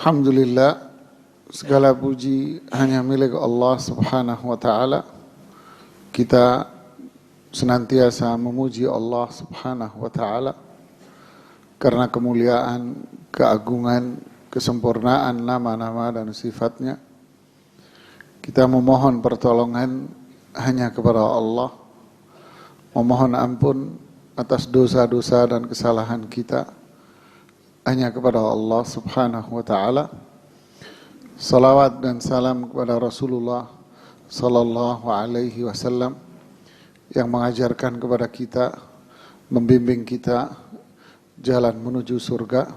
Alhamdulillah, segala puji hanya milik Allah Subhanahu wa Ta'ala. Kita senantiasa memuji Allah Subhanahu wa Ta'ala karena kemuliaan, keagungan, kesempurnaan nama-nama dan sifatnya. Kita memohon pertolongan hanya kepada Allah, memohon ampun atas dosa-dosa dan kesalahan kita hanya kepada Allah Subhanahu wa Ta'ala. Salawat dan salam kepada Rasulullah Sallallahu Alaihi Wasallam yang mengajarkan kepada kita, membimbing kita jalan menuju surga.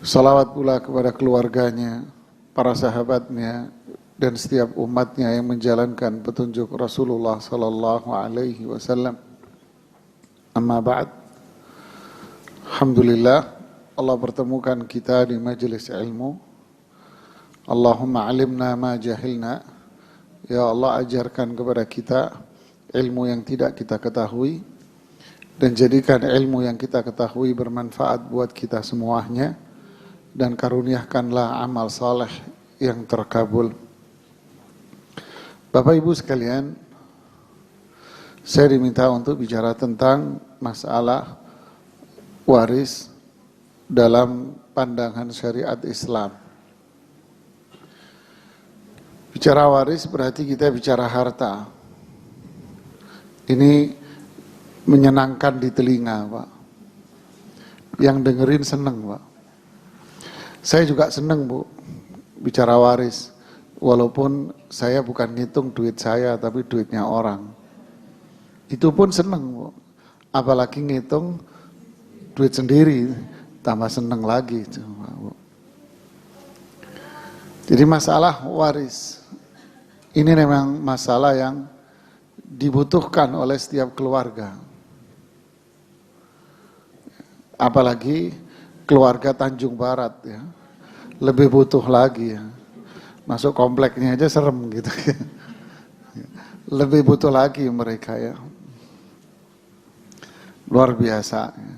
Salawat pula kepada keluarganya, para sahabatnya, dan setiap umatnya yang menjalankan petunjuk Rasulullah Sallallahu Alaihi Wasallam. Amma ba'd. Alhamdulillah, Allah pertemukan kita di majelis ilmu. Allahumma alimna ma jahilna. Ya Allah, ajarkan kepada kita ilmu yang tidak kita ketahui, dan jadikan ilmu yang kita ketahui bermanfaat buat kita semuanya, dan karuniakanlah amal saleh yang terkabul. Bapak Ibu sekalian, saya diminta untuk bicara tentang masalah waris dalam pandangan syariat Islam. Bicara waris berarti kita bicara harta. Ini menyenangkan di telinga, Pak. Yang dengerin seneng, Pak. Saya juga seneng, Bu, bicara waris. Walaupun saya bukan ngitung duit saya, tapi duitnya orang. Itu pun seneng, Bu. Apalagi ngitung duit sendiri, tambah seneng lagi. Jadi masalah waris ini memang masalah yang dibutuhkan oleh setiap keluarga. Apalagi keluarga Tanjung Barat ya, lebih butuh lagi ya. Masuk kompleknya aja serem gitu ya. Lebih butuh lagi mereka ya. Luar biasa ya.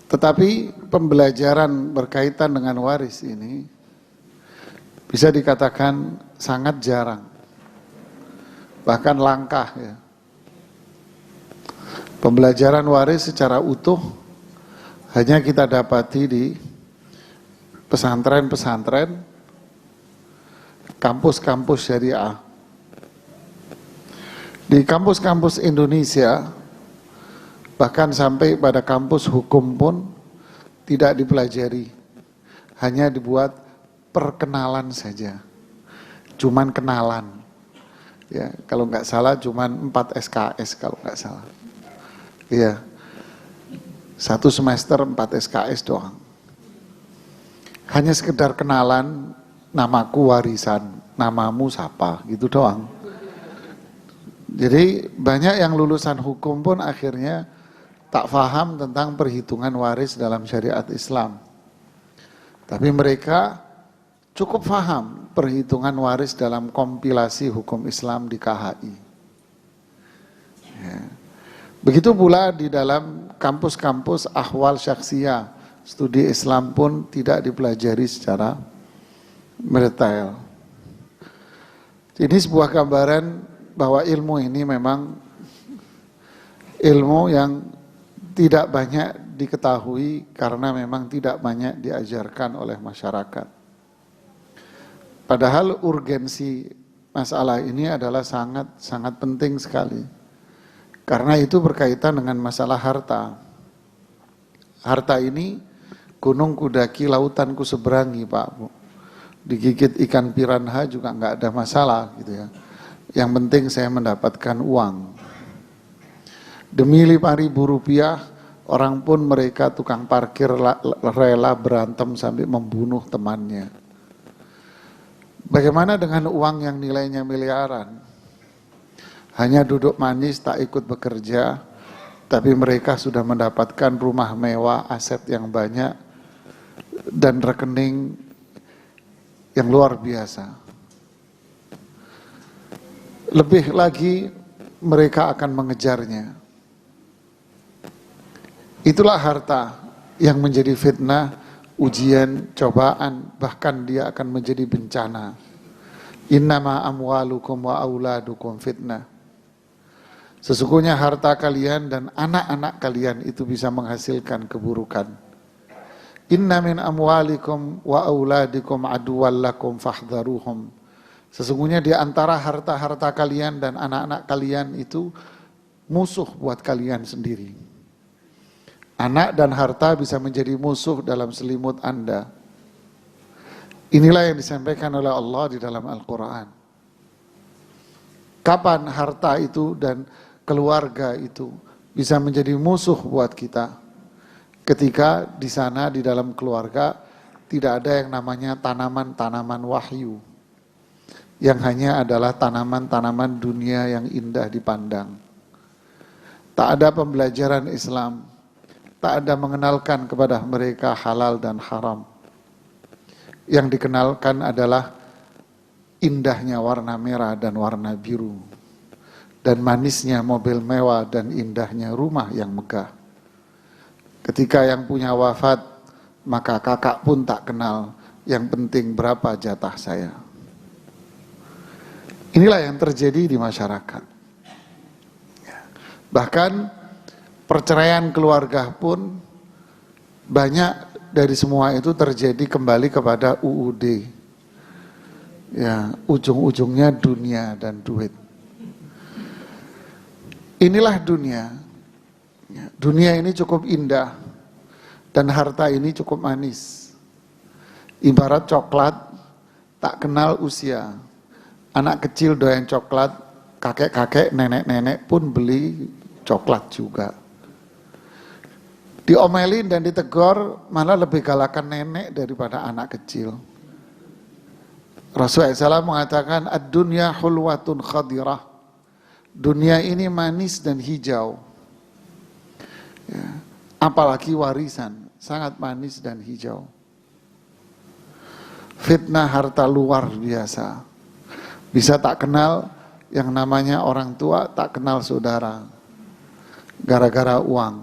Tetapi pembelajaran berkaitan dengan waris ini bisa dikatakan sangat jarang, bahkan langka ya. Pembelajaran waris secara utuh hanya kita dapati di pesantren-pesantren, kampus-kampus syariah. Di kampus-kampus Indonesia, bahkan sampai pada kampus hukum pun tidak dipelajari. Hanya dibuat perkenalan saja. Cuman kenalan. Ya, kalau nggak salah cuman 4 SKS kalau nggak salah. Iya. 1 semester 4 SKS doang. Hanya sekedar kenalan, namaku warisan, namamu siapa, gitu doang. Jadi banyak yang lulusan hukum pun akhirnya tak faham tentang perhitungan waris dalam syariat Islam. Tapi mereka cukup faham perhitungan waris dalam kompilasi hukum Islam di KHI. Ya. Begitu pula di dalam kampus-kampus ahwal syakhsiyah, studi Islam pun tidak dipelajari secara mendetail. Ini sebuah gambaran bahwa ilmu ini memang ilmu yang tidak banyak diketahui karena memang tidak banyak diajarkan oleh masyarakat. Padahal urgensi masalah ini adalah sangat penting sekali. Karena itu berkaitan dengan masalah harta. Harta ini gunung kudaki, lautan ku seberangi, Pak Bu. Digigit ikan piranha juga enggak ada masalah gitu ya. Yang penting saya mendapatkan uang. Demi Rp5.000, orang pun mereka tukang parkir rela berantem sampai membunuh temannya. Bagaimana dengan uang yang nilainya miliaran? Hanya duduk manis tak ikut bekerja, tapi mereka sudah mendapatkan rumah mewah, aset yang banyak, dan rekening yang luar biasa. Lebih lagi mereka akan mengejarnya. Itulah harta yang menjadi fitnah, ujian, cobaan, bahkan dia akan menjadi bencana. Innama amwalukum wa auladukum fitnah. Sesungguhnya harta kalian dan anak-anak kalian itu bisa menghasilkan keburukan. Inna min amwalikum wa auladikum aduwwan lakum fahdharuhum. Sesungguhnya di antara harta-harta kalian dan anak-anak kalian itu musuh buat kalian sendiri. Anak dan harta bisa menjadi musuh dalam selimut Anda. Inilah yang disampaikan oleh Allah di dalam Al-Quran. Kapan harta itu dan keluarga itu bisa menjadi musuh buat kita? Ketika di sana di dalam keluarga tidak ada yang namanya tanaman-tanaman wahyu, yang hanya adalah tanaman-tanaman dunia yang indah dipandang. Tak ada pembelajaran Islam, tak ada mengenalkan kepada mereka halal dan haram. Yang dikenalkan adalah indahnya warna merah dan warna biru, dan manisnya mobil mewah dan indahnya rumah yang megah. Ketika yang punya wafat, maka kakak pun tak kenal, yang penting berapa jatah saya. Inilah yang terjadi di masyarakat. Bahkan perceraian keluarga pun banyak dari semua itu terjadi kembali kepada UUD. Ya, ujung-ujungnya dunia dan duit. Inilah dunia. Dunia ini cukup indah dan harta ini cukup manis. Ibarat coklat tak kenal usia. Anak kecil doyan coklat, kakek-kakek, nenek-nenek pun beli coklat juga. Diomelin dan ditegur malah lebih galakan nenek daripada anak kecil. Rasulullah SAW mengatakan ad-dunya hulwatun khadirah. Dunia ini manis dan hijau. Ya, apalagi warisan, sangat manis dan hijau. Fitnah harta luar biasa. Bisa tak kenal yang namanya orang tua, tak kenal saudara. Gara-gara uang.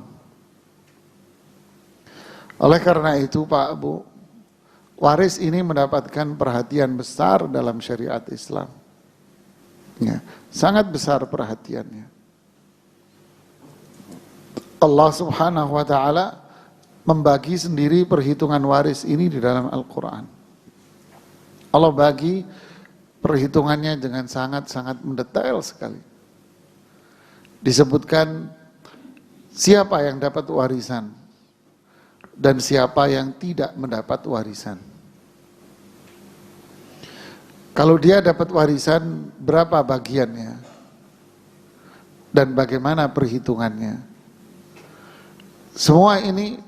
Oleh karena itu Pak Bu, waris ini mendapatkan perhatian besar dalam syariat Islam. Ya, sangat besar perhatiannya. Allah Subhanahu wa taala membagi sendiri perhitungan waris ini di dalam Al-Qur'an. Allah bagi perhitungannya dengan sangat-sangat mendetail sekali. Disebutkan siapa yang dapat warisan dan siapa yang tidak mendapat warisan. Kalau dia dapat warisan, berapa bagiannya? Dan bagaimana perhitungannya? Semua ini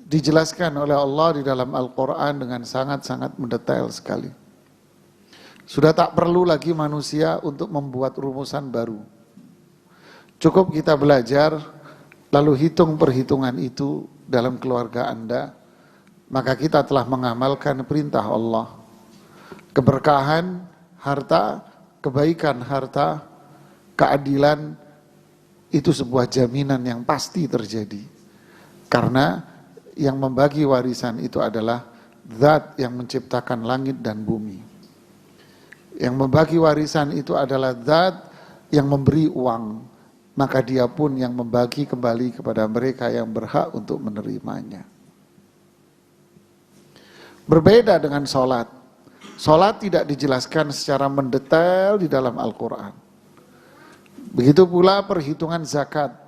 dijelaskan oleh Allah di dalam Al-Quran dengan sangat-sangat mendetail sekali. Sudah tak perlu lagi manusia untuk membuat rumusan baru. Cukup kita belajar, lalu hitung perhitungan itu dalam keluarga Anda, maka kita telah mengamalkan perintah Allah. Keberkahan harta, kebaikan harta, keadilan, itu sebuah jaminan yang pasti terjadi. Karena yang membagi warisan itu adalah Zat yang menciptakan langit dan bumi. Yang membagi warisan itu adalah Zat yang memberi uang. Maka dia pun yang membagi kembali kepada mereka yang berhak untuk menerimanya. Berbeda dengan sholat. Sholat tidak dijelaskan secara mendetail di dalam Al-Quran. Begitu pula perhitungan zakat.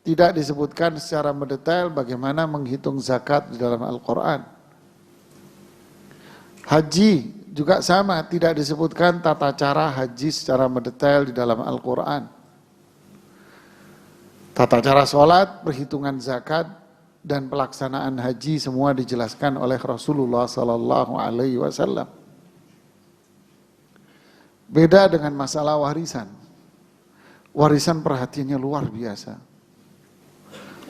Tidak disebutkan secara mendetail bagaimana menghitung zakat di dalam Al-Quran. Haji juga sama, tidak disebutkan tata cara haji secara mendetail di dalam Al-Quran. Tata cara sholat, perhitungan zakat, dan pelaksanaan haji semua dijelaskan oleh Rasulullah Sallallahu Alaihi Wasallam. Beda dengan masalah warisan. Warisan perhatiannya luar biasa.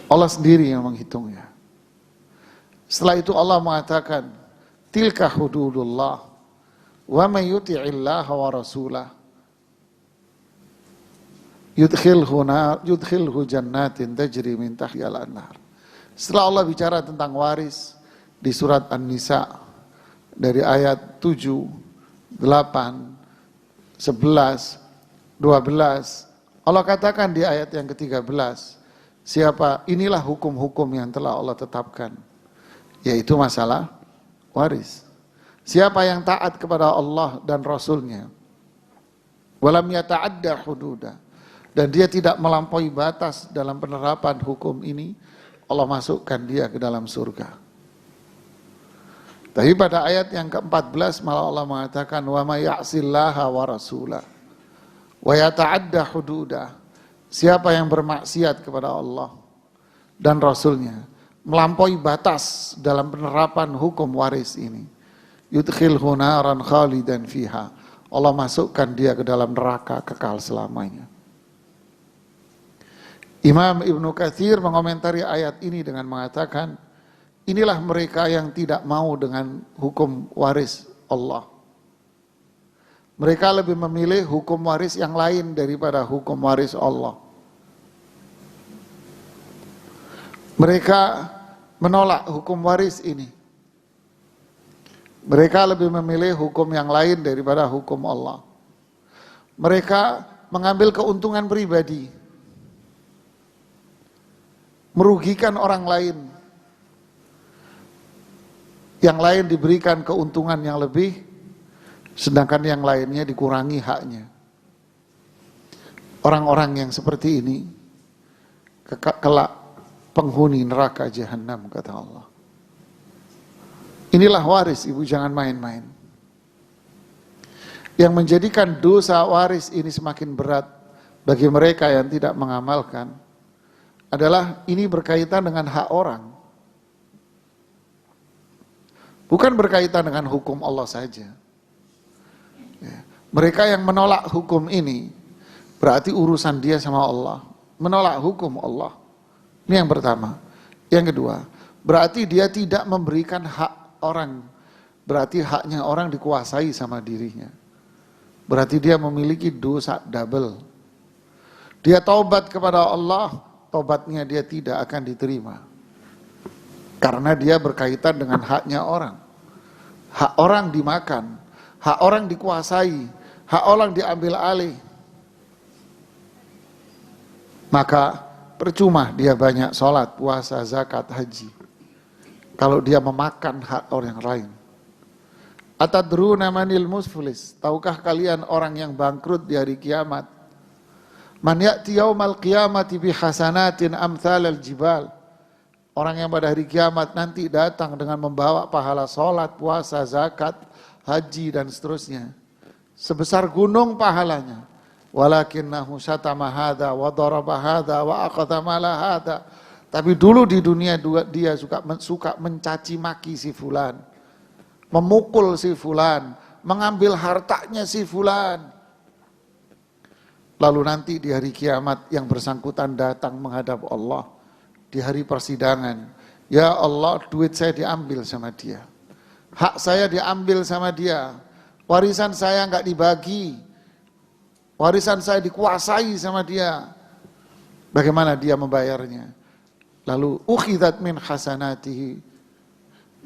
Allah sendiri yang menghitungnya. Setelah itu Allah mengatakan, tilka hududullah, wa may yuti'illah wa rasulah, yudkhilhu jannatin tajri min tahtihal anhar. Setelah Allah bicara tentang waris di surat An-Nisa dari ayat 7, 8, 11, 12, Allah katakan di ayat yang ke-13, inilah hukum-hukum yang telah Allah tetapkan, yaitu masalah waris. Siapa yang taat kepada Allah dan Rasulnya, walam yata'adda hududa, dan dia tidak melampaui batas dalam penerapan hukum ini, Allah masukkan dia ke dalam surga. Tapi pada ayat yang ke-14 malah Allah mengatakan wa may ya'sillaha wa rasulah wa yata'adda hududa. Siapa yang bermaksiat kepada Allah dan Rasulnya, melampaui batas dalam penerapan hukum waris ini, yudkhilhu naran khalidan fiha, Allah masukkan dia ke dalam neraka kekal selamanya. Imam Ibnu Katsir mengomentari ayat ini dengan mengatakan, inilah mereka yang tidak mau dengan hukum waris Allah. Mereka lebih memilih hukum waris yang lain daripada hukum waris Allah. Mereka menolak hukum waris ini. Mereka lebih memilih hukum yang lain daripada hukum Allah. Mereka mengambil keuntungan pribadi, merugikan orang lain, yang lain diberikan keuntungan yang lebih, sedangkan yang lainnya dikurangi haknya. Orang-orang yang seperti ini kelak penghuni neraka jahanam, kata Allah. Inilah waris, ibu, jangan main-main. Yang menjadikan dosa waris ini semakin berat bagi mereka yang tidak mengamalkan adalah ini berkaitan dengan hak orang. Bukan berkaitan dengan hukum Allah saja. Mereka yang menolak hukum ini berarti urusan dia sama Allah. Menolak hukum Allah. Ini yang pertama. Yang kedua, berarti dia tidak memberikan hak orang. Berarti haknya orang dikuasai sama dirinya. Berarti dia memiliki dosa double. Dia taubat kepada Allah, taubatnya dia tidak akan diterima. Karena dia berkaitan dengan haknya orang. Hak orang dimakan, hak orang dikuasai, hak orang diambil alih. Maka percuma dia banyak sholat, puasa, zakat, haji, kalau dia memakan hak orang lain. Atadruna manil muflis, tahukah kalian orang yang bangkrut di hari kiamat? Man ya'ti yaumal qiyamati bi hasanatin amthalal jibal. Orang yang pada hari kiamat nanti datang dengan membawa pahala sholat, puasa, zakat, haji dan seterusnya, sebesar gunung pahalanya. Walakinnahu syatama hadza wa daraba hadza wa aqadha mala hadza. Tapi dulu di dunia dia suka mencaci maki si fulan, memukul si fulan, mengambil hartanya si fulan. Lalu nanti di hari kiamat yang bersangkutan datang menghadap Allah di hari persidangan. Ya Allah, duit saya diambil sama dia, hak saya diambil sama dia, warisan saya enggak dibagi, warisan saya dikuasai sama dia. Bagaimana dia membayarnya? Lalu ukhidat min hasanatihi,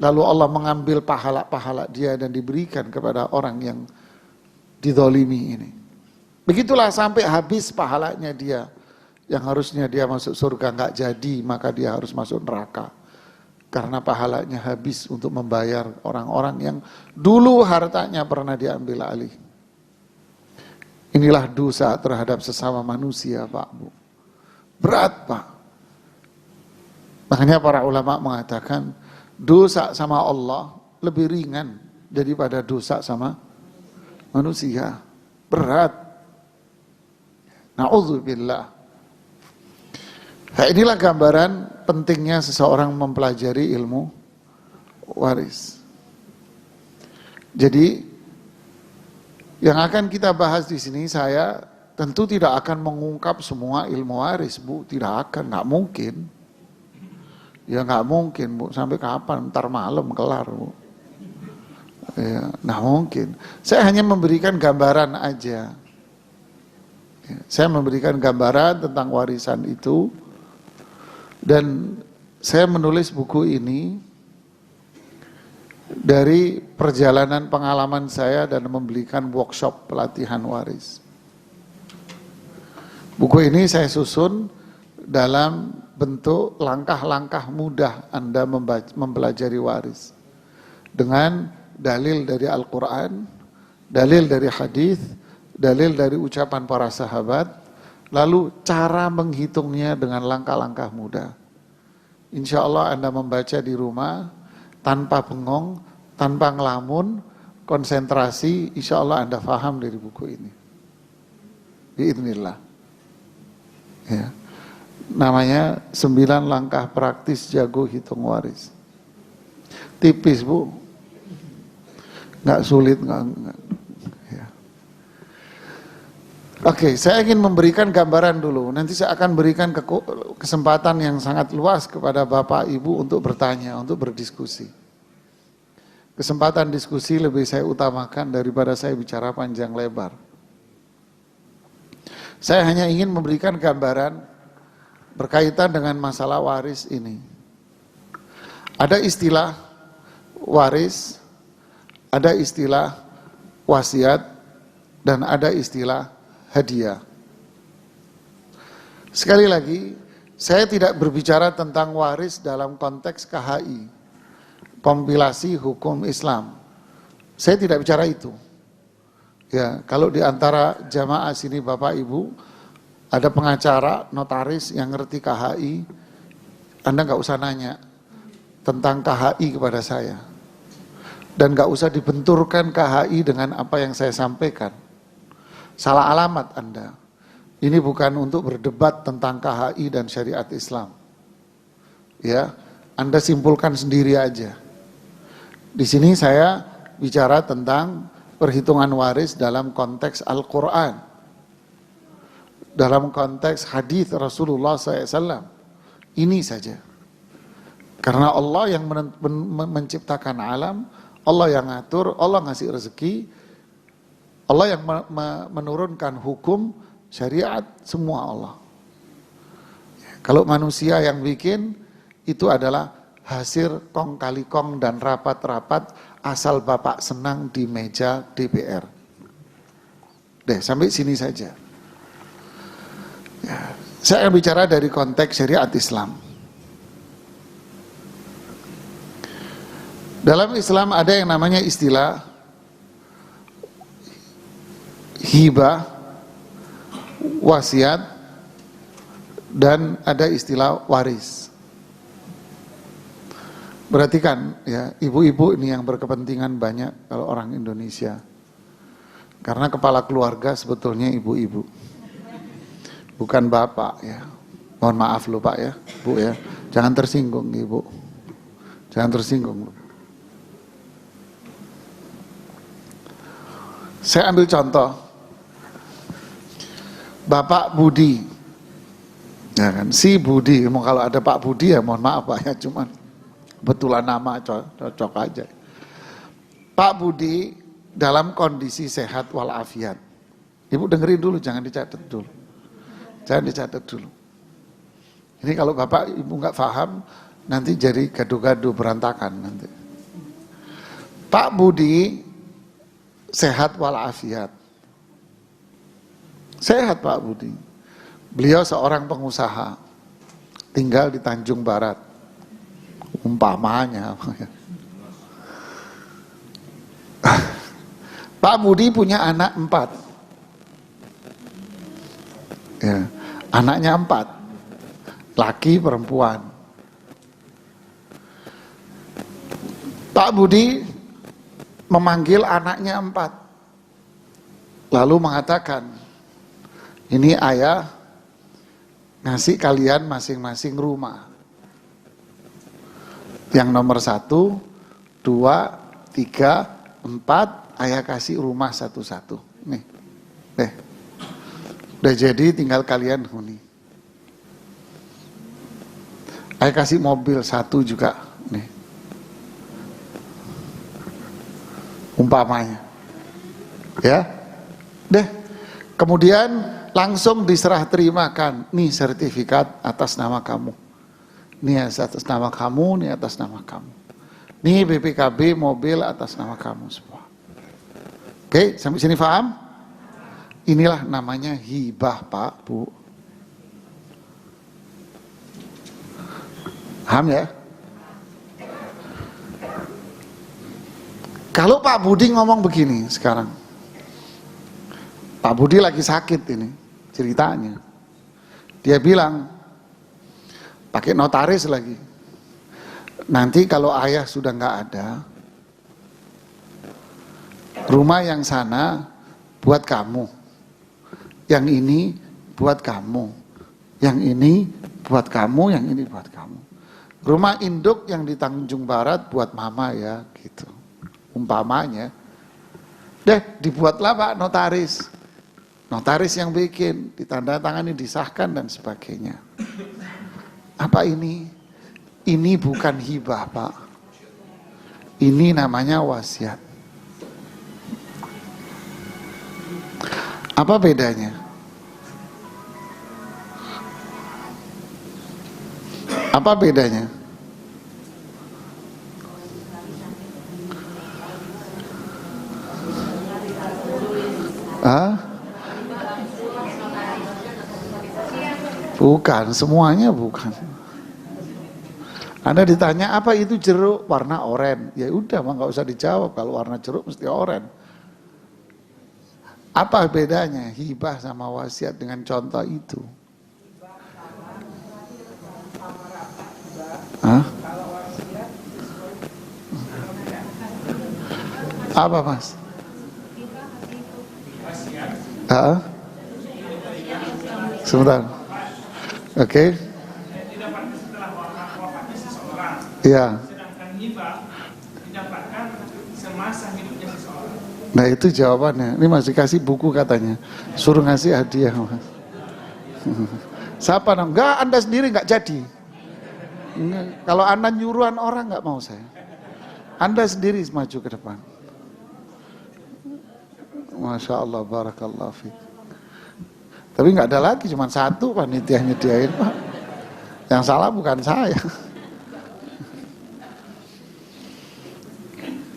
lalu Allah mengambil pahala-pahala dia dan diberikan kepada orang yang dizalimi ini. Begitulah sampai habis pahalanya dia. Yang harusnya dia masuk surga enggak jadi, maka dia harus masuk neraka. Karena pahalanya habis untuk membayar orang-orang yang dulu hartanya pernah diambil alih. Inilah dosa terhadap sesama manusia, Pak, Bu. Berat, Pak. Makanya para ulama mengatakan dosa sama Allah lebih ringan daripada dosa sama manusia. Berat. Na'udzubillah. Nah, inilah gambaran pentingnya seseorang mempelajari ilmu waris. Jadi yang akan kita bahas di sini, saya tentu tidak akan mengungkap semua ilmu waris, Bu. Tidak akan, nggak mungkin. Ya nggak mungkin, Bu. Sampai kapan? Ntar malam kelar, Bu. Ya, nggak mungkin. Saya hanya memberikan gambaran aja. Ya, saya memberikan gambaran tentang warisan itu. Dan saya menulis buku ini dari perjalanan pengalaman saya dan memberikan workshop pelatihan waris. Buku ini saya susun dalam bentuk langkah-langkah mudah Anda mempelajari waris. Dengan dalil dari Al-Quran, dalil dari hadis, dalil dari ucapan para sahabat, lalu cara menghitungnya dengan langkah-langkah mudah. Insya Allah Anda membaca di rumah, tanpa bengong, tanpa ngelamun, konsentrasi, insya Allah Anda paham dari buku ini. Biidznillah. Ya. Namanya 9 langkah praktis jago hitung waris. Tipis Bu, nggak sulit, nggak. Ya. Oke, saya ingin memberikan gambaran dulu. Nanti saya akan berikan kesempatan yang sangat luas kepada Bapak Ibu untuk bertanya, untuk berdiskusi. Kesempatan diskusi lebih saya utamakan daripada saya bicara panjang lebar. Saya hanya ingin memberikan gambaran berkaitan dengan masalah waris ini. Ada istilah waris, ada istilah wasiat, dan ada istilah hadiah. Sekali lagi, saya tidak berbicara tentang waris dalam konteks KHI, kompilasi hukum Islam. Saya tidak bicara itu. Ya, kalau di antara jamaah sini Bapak Ibu ada pengacara, notaris yang ngerti KHI, Anda nggak usah nanya tentang KHI kepada saya. Dan nggak usah dibenturkan KHI dengan apa yang saya sampaikan. Salah alamat Anda. Ini bukan untuk berdebat tentang KHI dan syariat Islam. Ya, Anda simpulkan sendiri aja. Di sini saya bicara tentang perhitungan waris dalam konteks Al-Quran, dalam konteks hadis Rasulullah SAW. Ini saja. Karena Allah yang menciptakan alam, Allah yang ngatur, Allah ngasih rezeki, Allah yang menurunkan hukum, syariat, semua Allah. Kalau manusia yang bikin, itu adalah hasil kong kali kong dan rapat-rapat asal Bapak senang di meja DPR. Deh, sampai sini saja. Ya, saya akan bicara dari konteks syariat Islam. Dalam Islam ada yang namanya istilah hibah, wasiat, dan ada istilah waris. Perhatikan ya, ibu-ibu ini yang berkepentingan banyak kalau orang Indonesia. Karena kepala keluarga sebetulnya ibu-ibu. Bukan bapak ya. Mohon maaf loh Pak ya, Bu ya. Jangan tersinggung Ibu. Jangan tersinggung. Saya ambil contoh. Bapak Budi. Ya kan, si Budi. Mau kalau ada Pak Budi ya mohon maaf Pak ya, cuman betulan nama cocok aja. Pak Budi dalam kondisi sehat walafiat. Ibu dengerin dulu, jangan dicatat dulu. Jangan dicatat dulu. Ini kalau Bapak Ibu nggak paham, nanti jadi gaduh-gaduh berantakan nanti. Pak Budi sehat walafiat. Sehat Pak Budi. Beliau seorang pengusaha, tinggal di Tanjung Barat. Umpamanya. Pak Budi punya anak 4. Ya, anaknya 4. Laki perempuan. Pak Budi memanggil anaknya 4. Lalu mengatakan, ini ayah ngasih kalian masing-masing rumah. Yang nomor 1, 2, 3, 4, ayah kasih rumah satu-satu. Nih, deh. Udah jadi tinggal kalian huni. Ayah kasih mobil 1 juga. Nih. Umpamanya. Ya. Deh. Kemudian langsung diserah terimakan. Nih sertifikat atas nama kamu. Ini atas nama kamu, ini atas nama kamu. Ini BPKB mobil atas nama kamu semua. Oke, sampai sini paham? Inilah namanya hibah, Pak, Bu. Paham ya? Kalau Pak Budi ngomong begini sekarang, Pak Budi lagi sakit ini ceritanya. Dia bilang, pakai notaris lagi. Nanti kalau ayah sudah nggak ada, rumah yang sana buat kamu, yang ini buat kamu, yang ini buat kamu, yang ini buat kamu. Rumah induk yang di Tanjung Barat buat mama ya, gitu. Umpamanya, deh dibuatlah Pak notaris. Notaris yang bikin, ditandatangani, disahkan dan sebagainya. Apa ini? Ini bukan hibah, Pak. Ini namanya wasiat. Apa bedanya? Apa bedanya? Hah? Bukan, semuanya bukan. Anda ditanya apa itu jeruk warna oranye, ya udah mah nggak usah dijawab, kalau warna jeruk mesti oranye. Apa bedanya hibah sama wasiat dengan contoh itu? Hah? Apa Mas? Hah? Sebentar. Oke. Iya. Sedangkan hibah didapatkan semasa hidupnya seseorang. Nah itu jawabannya. Ini masih kasih buku katanya. Suruh ngasih hadiah Mas. Siapa namanya? Enggak, Anda sendiri enggak jadi. Enggak. Kalau Anda nyuruhan orang enggak mau saya. Anda sendiri maju ke depan. Masya Allah, barakallah fiik. Tapi enggak ada lagi, cuma satu panitia nyediain Pak. Yang salah bukan saya.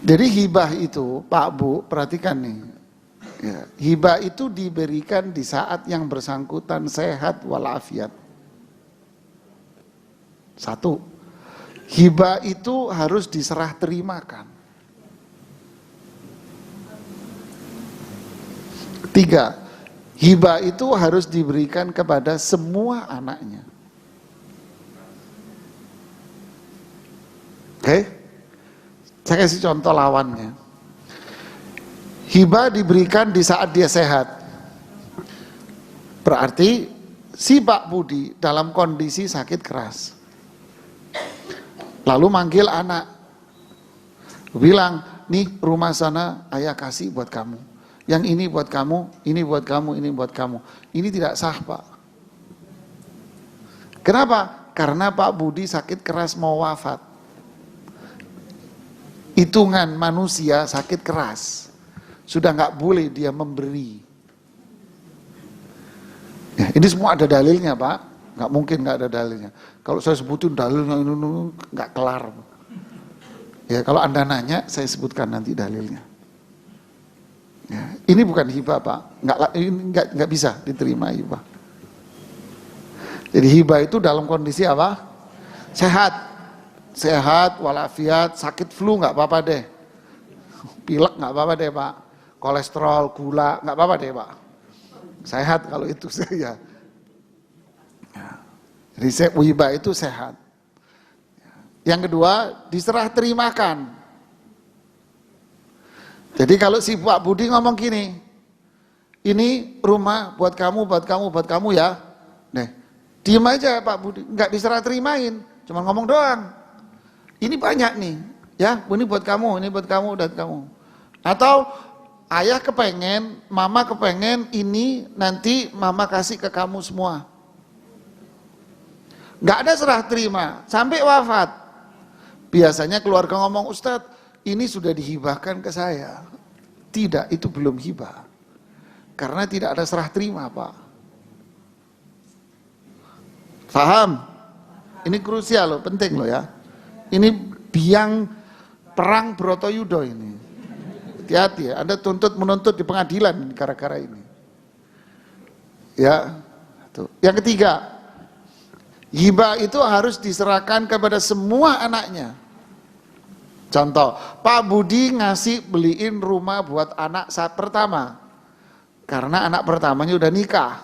Jadi hibah itu, Pak Bu, perhatikan nih. Ya, hibah itu diberikan di saat yang bersangkutan sehat walafiat. Satu, hibah itu harus diserah terimakan. Tiga, hibah itu harus diberikan kepada semua anaknya. Oke? Saya kasih contoh lawannya. Hibah diberikan di saat dia sehat. Berarti si Pak Budi dalam kondisi sakit keras. Lalu manggil anak. Bilang, nih rumah sana ayah kasih buat kamu. Yang ini buat kamu, ini buat kamu, ini buat kamu. Ini tidak sah Pak. Kenapa? Karena Pak Budi sakit keras mau wafat. Hitungan manusia sakit keras, sudah nggak boleh dia memberi. Ya, ini semua ada dalilnya Pak, nggak mungkin nggak ada dalilnya. Kalau saya sebutin dalilnya ini nggak kelar. Ya kalau Anda nanya, saya sebutkan nanti dalilnya. Ya, ini bukan hibah Pak, nggak bisa diterima hibah. Jadi hibah itu dalam kondisi apa? Sehat. Sehat, walafiat, sakit flu nggak apa-apa deh, pilek nggak apa-apa deh Pak, kolesterol, gula nggak apa-apa deh Pak, sehat kalau itu saya. Jadi hibah itu sehat. Yang kedua, diserah terimakan. Jadi kalau si Pak Budi ngomong gini, ini rumah buat kamu, buat kamu, buat kamu ya, nih, diem aja Pak Budi, nggak diserah terimain, cuma ngomong doang. Ini banyak nih, ya, ini buat kamu, ini buat kamu, dan kamu. Atau ayah kepengen, mama kepengen, ini nanti mama kasih ke kamu semua. Gak ada serah terima, sampai wafat. Biasanya keluarga ngomong, Ustadz, ini sudah dihibahkan ke saya. Tidak, itu belum hibah. Karena tidak ada serah terima, Pak. Faham? Ini krusial loh, penting loh ya. Ini biang perang Bratayuda ini. Hati-hati ya, Anda menuntut di pengadilan gara-gara ini. Ya, tuh. Yang ketiga, hibah itu harus diserahkan kepada semua anaknya. Contoh, Pak Budi ngasih beliin rumah buat anak saat pertama. Karena anak pertamanya udah nikah.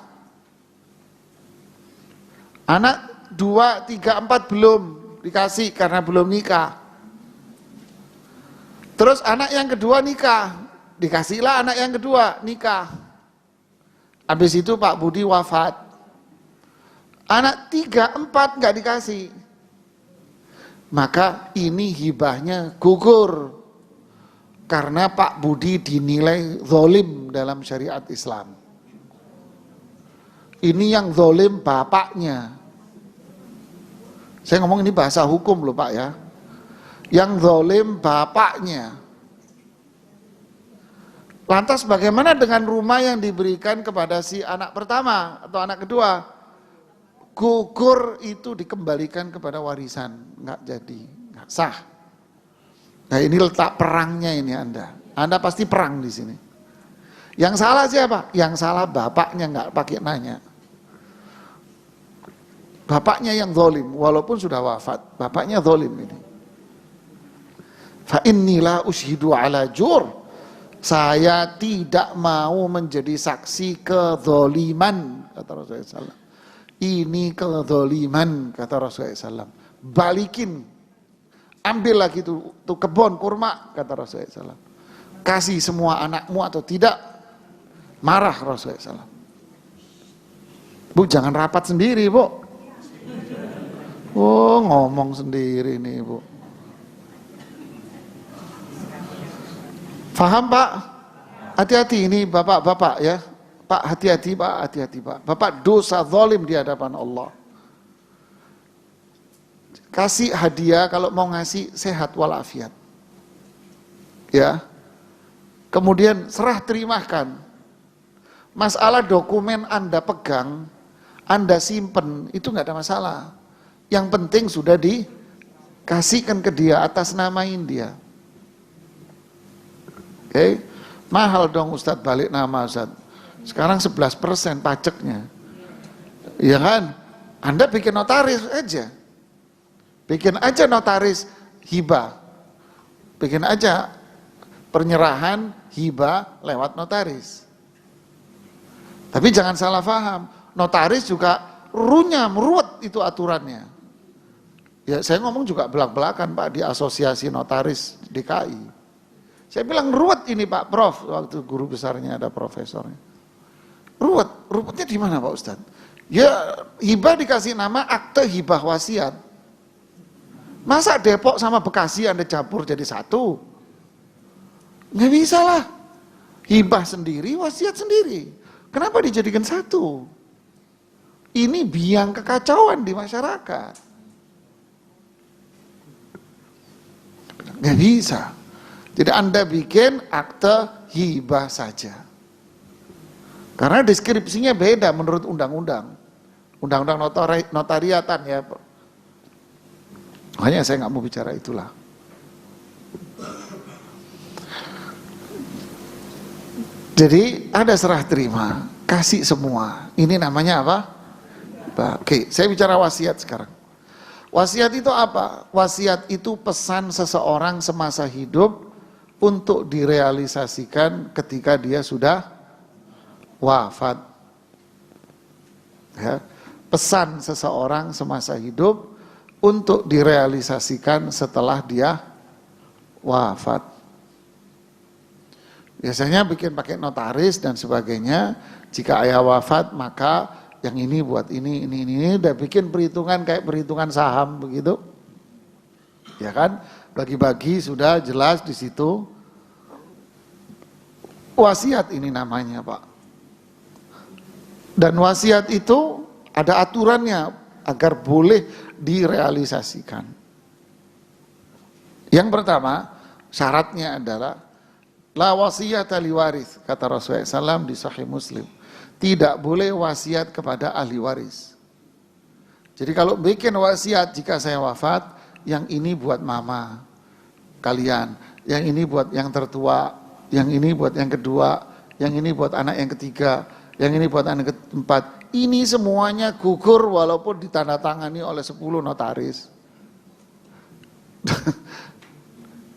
Anak 2, 3, 4 belum dikasih karena belum nikah. Terus anak yang kedua nikah. Dikasihlah anak yang kedua nikah. Habis itu Pak Budi wafat. Anak 3, 4 nggak dikasih. Maka ini hibahnya gugur. Karena Pak Budi dinilai zalim dalam syariat Islam. Ini yang zalim bapaknya. Saya ngomong ini bahasa hukum loh Pak ya. Yang zalim bapaknya. Lantas bagaimana dengan rumah yang diberikan kepada si anak pertama atau anak kedua? Gugur itu dikembalikan kepada warisan, nggak jadi, nggak sah. Nah ini letak perangnya ini Anda. Anda pasti perang di sini. Yang salah siapa? Yang salah bapaknya, nggak pakai nanya. Bapaknya yang zalim, walaupun sudah wafat, bapaknya zalim ini. Fa inni la ushidu ala jur. Saya tidak mau menjadi saksi kezaliman, kata Rasulullah SAW. Ini kezaliman, kata Rasulullah SAW. Balikin, ambil lagi tuh kebun kurma, kata Rasulullah SAW. Kasih semua anakmu atau tidak, marah Rasulullah SAW. Bu, jangan rapat sendiri, Bu. Oh, ngomong sendiri nih, Bu. Faham, Pak? Hati-hati ini bapak-bapak ya. Pak, hati-hati Pak, hati-hati Pak. Bapak dosa zalim di hadapan Allah. Kasih hadiah kalau mau ngasih sehat walafiat. Ya. Kemudian serah terimakan. Masalah dokumen Anda pegang, Anda simpen, itu nggak ada masalah. Yang penting sudah dikasihkan ke dia, atas namain dia. Oke. Mahal dong Ustadz balik nama Ustadz. Sekarang 11% pajaknya. Iya kan? Anda bikin notaris aja. Bikin aja notaris hibah. Bikin aja penyerahan hibah lewat notaris. Tapi jangan salah paham. Notaris juga ruwet itu aturannya. Ya saya ngomong juga belak-belakan Pak di Asosiasi Notaris DKI. Saya bilang ruwet ini Pak Prof. Waktu guru besarnya ada profesornya. Ruwetnya di mana Pak Ustadz? Ya hibah dikasih nama akte hibah wasiat. Masa Depok sama Bekasi Anda campur jadi satu? Nggak bisa lah. Hibah sendiri, wasiat sendiri. Kenapa dijadikan satu? Ini biang kekacauan di masyarakat. Nggak bisa. Jadi Anda bikin akte hibah saja. Karena deskripsinya beda menurut undang-undang. Undang-undang notariatan ya. Makanya saya nggak mau bicara itulah. Jadi ada serah terima, kasih semua. Ini namanya apa? Oke, saya bicara wasiat sekarang. Wasiat itu apa? Wasiat itu pesan seseorang semasa hidup untuk direalisasikan ketika dia sudah wafat. Ya. Pesan seseorang semasa hidup untuk direalisasikan setelah dia wafat. Biasanya bikin pakai notaris dan sebagainya. Jika ayah wafat maka yang ini buat ini udah bikin perhitungan kayak perhitungan saham begitu. Ya kan? Bagi-bagi sudah jelas di situ. Wasiat ini namanya, Pak. Dan wasiat itu ada aturannya agar boleh direalisasikan. Yang pertama, syaratnya adalah la wasiyata li waris, kata Rasulullah SAW di Sahih Muslim. Tidak boleh wasiat kepada ahli waris. Jadi kalau bikin wasiat, jika saya wafat, yang ini buat mama kalian, yang ini buat yang tertua, yang ini buat yang kedua, yang ini buat anak yang ketiga, yang ini buat anak keempat. Ini semuanya gugur walaupun ditandatangani oleh 10 notaris.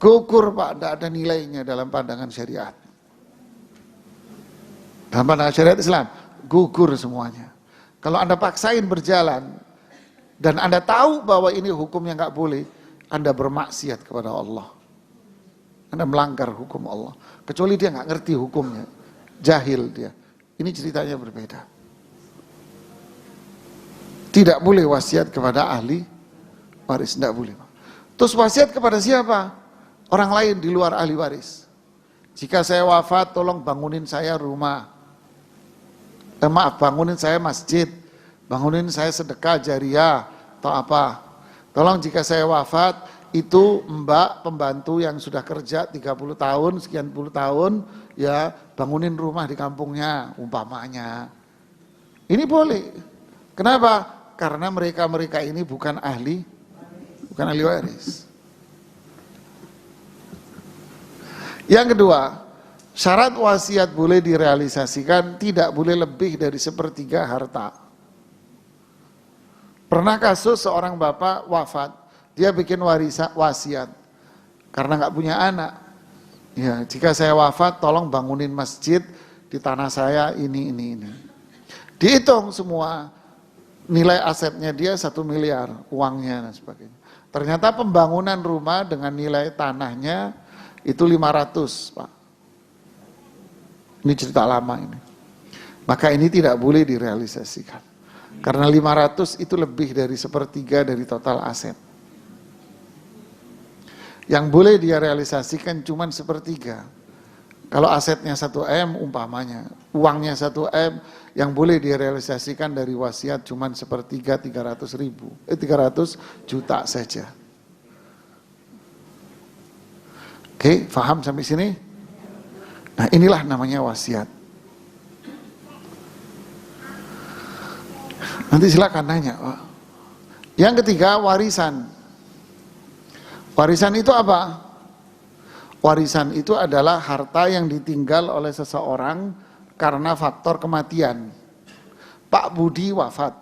Gugur Pak, tidak ada nilainya dalam pandangan syariat. Dalam pandangan syariat Islam, gugur semuanya. Kalau Anda paksain berjalan, dan Anda tahu bahwa ini hukum yang nggak boleh, Anda bermaksiat kepada Allah. Anda melanggar hukum Allah. Kecuali dia nggak ngerti hukumnya, jahil dia. Ini ceritanya berbeda. Tidak boleh wasiat kepada ahli waris, tidak boleh. Terus wasiat kepada siapa? Orang lain di luar ahli waris. Jika saya wafat, tolong bangunin saya rumah. Bangunin saya masjid. Bangunin saya sedekah jariah atau apa. Tolong jika saya wafat, itu mbak pembantu yang sudah kerja 30 tahun, sekian puluh tahun, ya bangunin rumah di kampungnya, umpamanya. Ini boleh. Kenapa? Karena mereka ini bukan ahli waris. Yang kedua, syarat wasiat boleh direalisasikan, tidak boleh lebih dari 1/3 harta. Pernah kasus seorang bapak wafat, dia bikin wasiat karena nggak punya anak. Ya, jika saya wafat, tolong bangunin masjid di tanah saya ini. Dihitung semua nilai asetnya dia 1 miliar, uangnya dan sebagainya. Ternyata pembangunan rumah dengan nilai tanahnya itu 500, Pak. Ini cerita lama ini. Maka ini tidak boleh direalisasikan. Karena 500 itu lebih dari 1/3 dari total aset. Yang boleh dia realisasikan cuma 1/3. Kalau asetnya 1 M umpamanya, uangnya 1 M, yang boleh direalisasikan dari wasiat cuma 1/3, 300 juta saja. Oke, paham sampai sini? Nah, inilah namanya wasiat. Nanti silakan nanya, Pak. Yang ketiga, warisan. Warisan itu apa? Warisan itu adalah harta yang ditinggal oleh seseorang karena faktor kematian. Pak Budi wafat,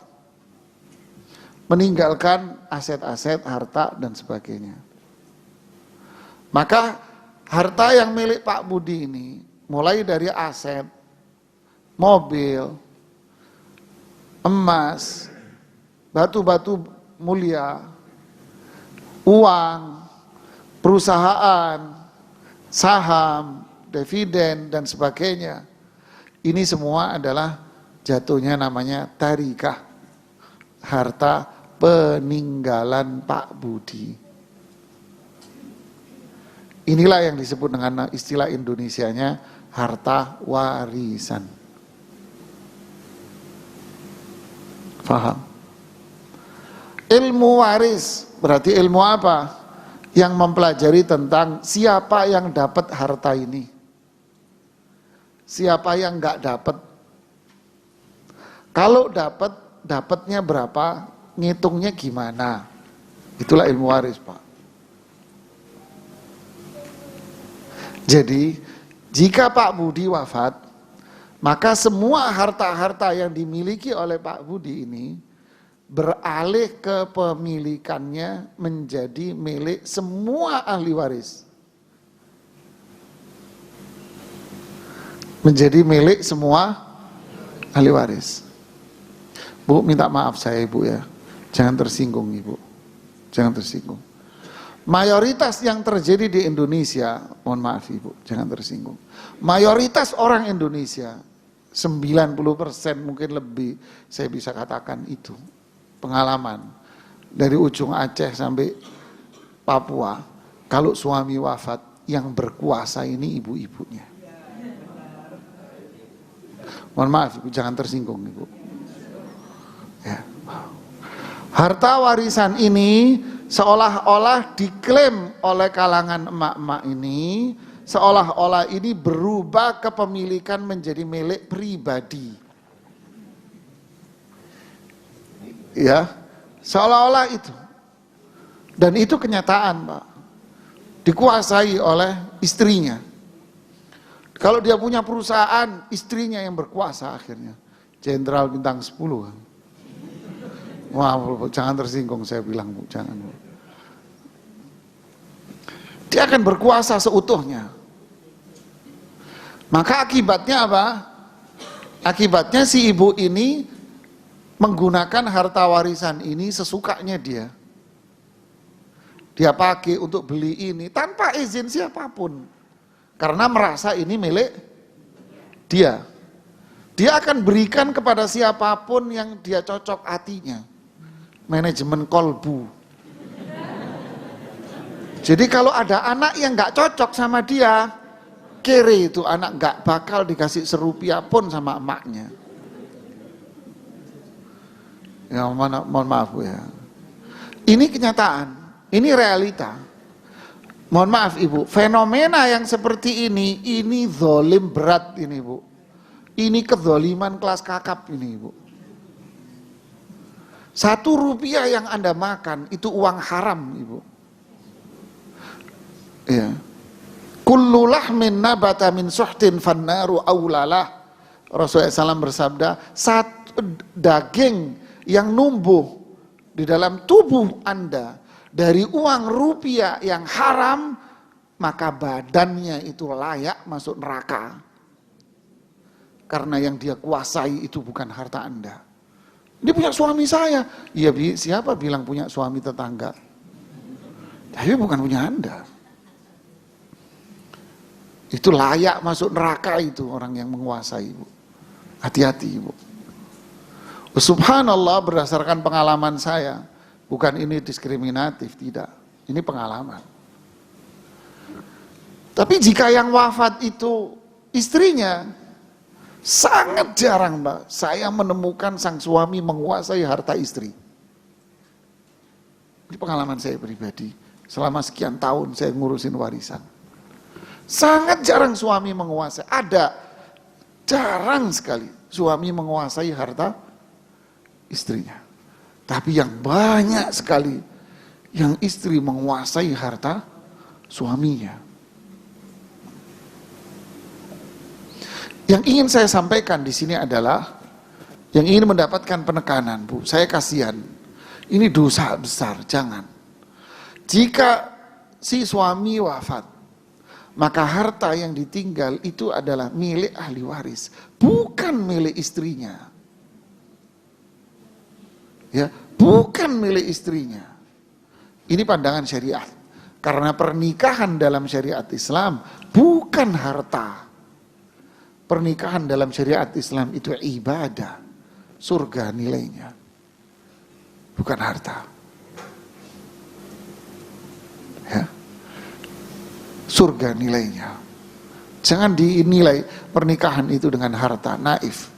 meninggalkan aset-aset, harta, dan sebagainya. Maka harta yang milik Pak Budi ini, mulai dari aset, mobil, emas, batu-batu mulia, uang, perusahaan, saham, dividen, dan sebagainya. Ini semua adalah jatuhnya namanya tarikah, harta peninggalan Pak Budi. Inilah yang disebut dengan istilah Indonesianya harta warisan. Paham? Ilmu waris berarti ilmu apa? Yang mempelajari tentang siapa yang dapat harta ini, siapa yang nggak dapat. Kalau dapatnya berapa, ngitungnya gimana? Itulah ilmu waris, Pak. Jadi, jika Pak Budi wafat, maka semua harta-harta yang dimiliki oleh Pak Budi ini beralih kepemilikannya menjadi milik semua ahli waris. Menjadi milik semua ahli waris. Bu, minta maaf saya Ibu ya. Jangan tersinggung Ibu. Jangan tersinggung. Mayoritas yang terjadi di Indonesia, mohon maaf Ibu, jangan tersinggung. Mayoritas orang Indonesia, 90% mungkin lebih, saya bisa katakan itu. Pengalaman. Dari ujung Aceh sampai Papua, kalau suami wafat, yang berkuasa ini ibu-ibunya. Mohon maaf Ibu, jangan tersinggung Ibu. Ya. Harta warisan ini seolah-olah diklaim oleh kalangan emak-emak ini, seolah-olah ini berubah kepemilikan menjadi milik pribadi. Ya, Seolah-olah itu. Dan itu kenyataan, Pak. Dikuasai oleh istrinya. Kalau dia punya perusahaan, istrinya yang berkuasa akhirnya. Jenderal bintang 10. Wah, jangan tersinggung saya bilang, Bu, jangan. Bu. Dia akan berkuasa seutuhnya. Maka akibatnya apa? Akibatnya si ibu ini menggunakan harta warisan ini sesukanya dia. Dia pakai untuk beli ini tanpa izin siapapun. Karena merasa ini milik dia. Dia akan berikan kepada siapapun yang dia cocok hatinya. Manajemen kolbu. Jadi kalau ada anak yang gak cocok sama dia, kere itu anak gak bakal dikasih serupiah pun sama emaknya. Ya mohon maaf Bu ya. Ini kenyataan. Ini realita. Mohon maaf Ibu, fenomena yang seperti ini zolim berat ini Bu. Ini kezoliman kelas kakap ini Ibu. 1 rupiah yang Anda makan itu uang haram Ibu. Ya. Kullu lahmin nabata min suhtin fannaru aulalah. Rasulullah SAW bersabda, satu daging yang numbuh di dalam tubuh Anda dari uang rupiah yang haram, maka badannya itu layak masuk neraka. Karena yang dia kuasai itu bukan harta Anda. Dia punya suami saya. Iya, siapa bilang punya suami tetangga? Tapi bukan punya Anda. Itu layak masuk neraka itu orang yang menguasai, Ibu. Hati-hati, Ibu. Subhanallah, berdasarkan pengalaman saya, bukan ini diskriminatif, tidak. Ini pengalaman. Tapi jika yang wafat itu istrinya, sangat jarang Mbak, saya menemukan sang suami menguasai harta istri. Ini pengalaman saya pribadi. Selama sekian tahun saya ngurusin warisan. Sangat jarang suami menguasai. Ada, jarang sekali suami menguasai harta istrinya. Tapi yang banyak sekali yang istri menguasai harta suaminya. Yang ingin saya sampaikan di sini adalah yang ingin mendapatkan penekanan, Bu. Saya kasihan. Ini dosa besar, jangan. Jika si suami wafat, maka harta yang ditinggal itu adalah milik ahli waris, bukan milik istrinya. Ya, bukan milik istrinya. Ini pandangan syariat. Karena pernikahan dalam syariat Islam bukan harta. Pernikahan dalam syariat Islam itu ibadah, surga nilainya, bukan harta. Ya, surga nilainya. Jangan dinilai pernikahan itu dengan harta, naif.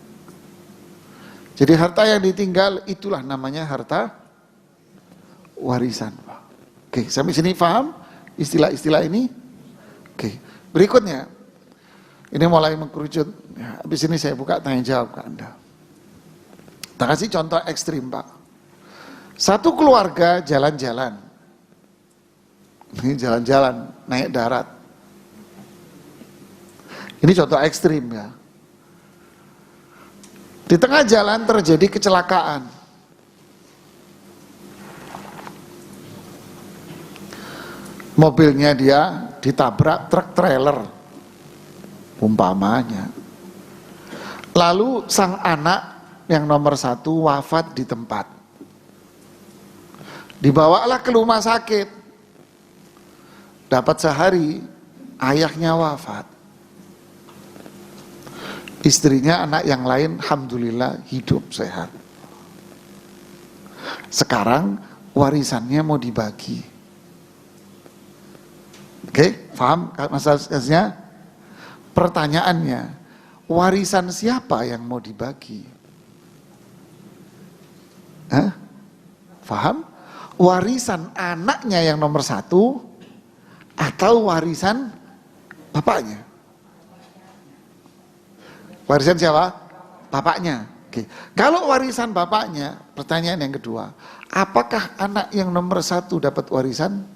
Jadi harta yang ditinggal itulah namanya harta warisan, Pak. Oke, sampai sini paham istilah-istilah ini? Oke, berikutnya. Ini mulai mengkerucut. Ya, habis ini saya buka tanya jawab ke Anda. Kita kasih contoh ekstrim, Pak. Satu keluarga jalan-jalan. Ini jalan-jalan, naik darat. Ini contoh ekstrim ya. Di tengah jalan terjadi kecelakaan. Mobilnya dia ditabrak truk trailer. Umpamanya. Lalu sang anak yang nomor 1 wafat di tempat. Dibawalah ke rumah sakit. Dapat sehari, ayahnya wafat. Istrinya, anak yang lain, alhamdulillah hidup sehat. Sekarang warisannya mau dibagi. Oke, paham masalahnya? Pertanyaannya, warisan siapa yang mau dibagi? Hah? Paham? Warisan anaknya yang nomor 1 atau warisan bapaknya? Warisan siapa? Bapaknya. Oke. Kalau warisan bapaknya, pertanyaan yang kedua, apakah anak yang nomor 1 dapat warisan?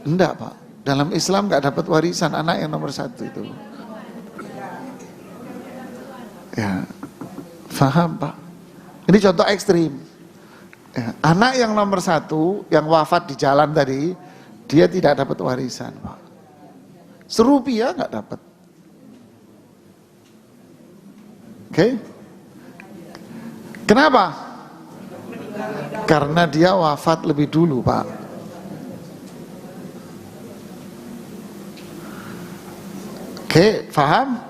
Enggak, Pak. Dalam Islam nggak dapat warisan anak yang nomor 1 itu. Ya, paham, Pak. Ini contoh ekstrim. Ya, anak yang nomor 1 yang wafat di jalan tadi, dia tidak dapat warisan, Pak. Serupiah nggak dapat. Oke? Kenapa? Karena dia wafat lebih dulu, Pak. Oke, paham?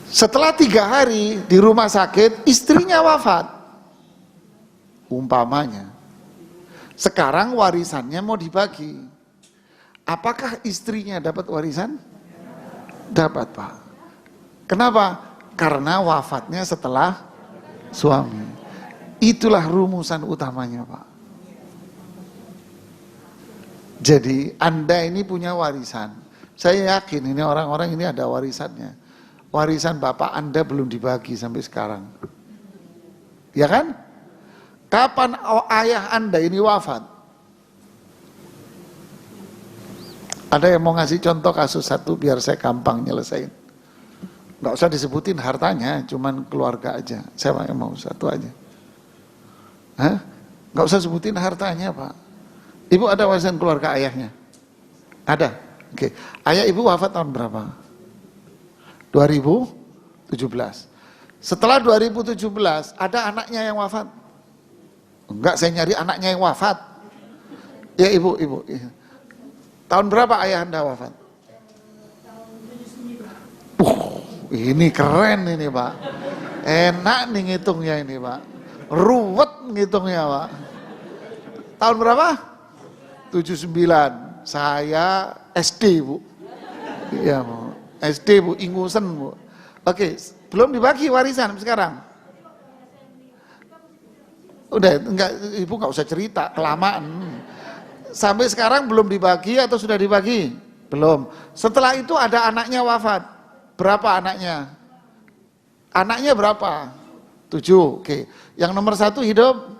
Setelah 3 hari di rumah sakit, istrinya wafat. Umpamanya. Sekarang warisannya mau dibagi. Apakah istrinya dapat warisan? Dapat, Pak. Kenapa? Karena wafatnya setelah suami. Itulah rumusan utamanya, Pak. Jadi Anda ini punya warisan. Saya yakin ini orang-orang ini ada warisannya. Warisan bapak Anda belum dibagi sampai sekarang. Ya kan? Kapan ayah Anda ini wafat? Ada yang mau ngasih contoh kasus satu biar saya gampang nyelesain. Nggak usah disebutin hartanya, cuman keluarga aja. Saya yang mau satu aja. Hah? Nggak usah sebutin hartanya, Pak. Ibu ada warisan keluarga ayahnya? Ada? Oke. Ayah ibu wafat tahun berapa? 2017. Setelah 2017, ada anaknya yang wafat? Enggak, saya nyari anaknya yang wafat. Ya ibu. Tahun berapa ayah Anda wafat? Ini keren ini, Pak. Enak nih ngitungnya ini, Pak. Ruwet ngitungnya, Pak. Tahun berapa? 79. Saya SD, Bu. Iya, Bu. SD, Bu. Ingusen, Bu. Oke, belum dibagi warisan sekarang. Udah, enggak, Ibu nggak usah cerita, kelamaan. Sampai sekarang belum dibagi atau sudah dibagi? Belum. Setelah itu ada anaknya wafat. Berapa anaknya? Anaknya berapa? 7. Oke. Yang nomor 1 hidup?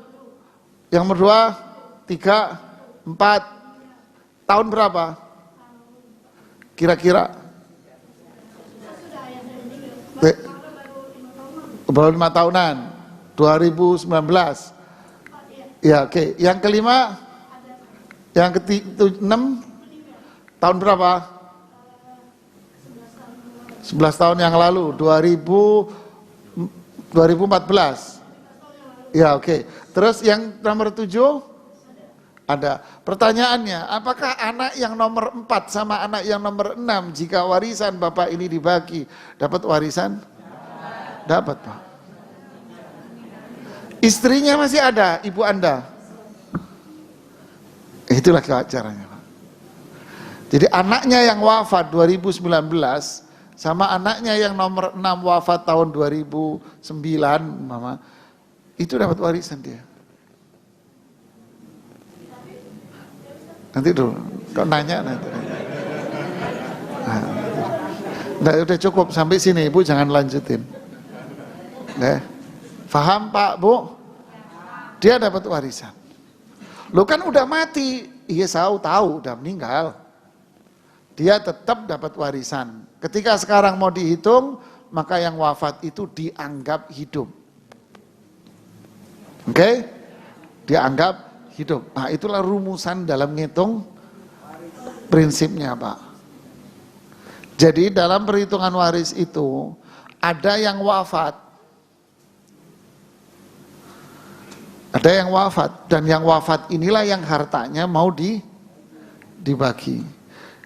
Yang nomor 2, 3, 4. Tahun berapa? Kira-kira? Baru 5 tahunan. 2019. Ya, oke. Yang kelima? Yang ke-6? Tahun berapa? 11 tahun yang lalu, 2014. Ya, oke. Terus yang nomor 7? Ada. Pertanyaannya, apakah anak yang nomor 4 sama anak yang nomor 6 jika warisan bapak ini dibagi, dapat warisan? Dapat, Pak. Istrinya masih ada, ibu Anda? Itulah caranya, Pak. Jadi anaknya yang wafat 2019 sama anaknya yang nomor 6 wafat tahun 2009, Mama, itu dapat warisan dia. Nanti dulu, kau nanya nanti. Nah, udah cukup sampai sini, Ibu jangan lanjutin. Faham, Pak, Bu? Dia dapat warisan. Lo kan udah mati, iya tahu udah meninggal. Dia tetap dapat warisan. Ketika sekarang mau dihitung, maka yang wafat itu dianggap hidup. Oke? Dianggap hidup. Nah, itulah rumusan dalam ngitung prinsipnya, Pak. Jadi dalam perhitungan waris itu ada yang wafat. Ada yang wafat dan yang wafat inilah yang hartanya mau dibagi.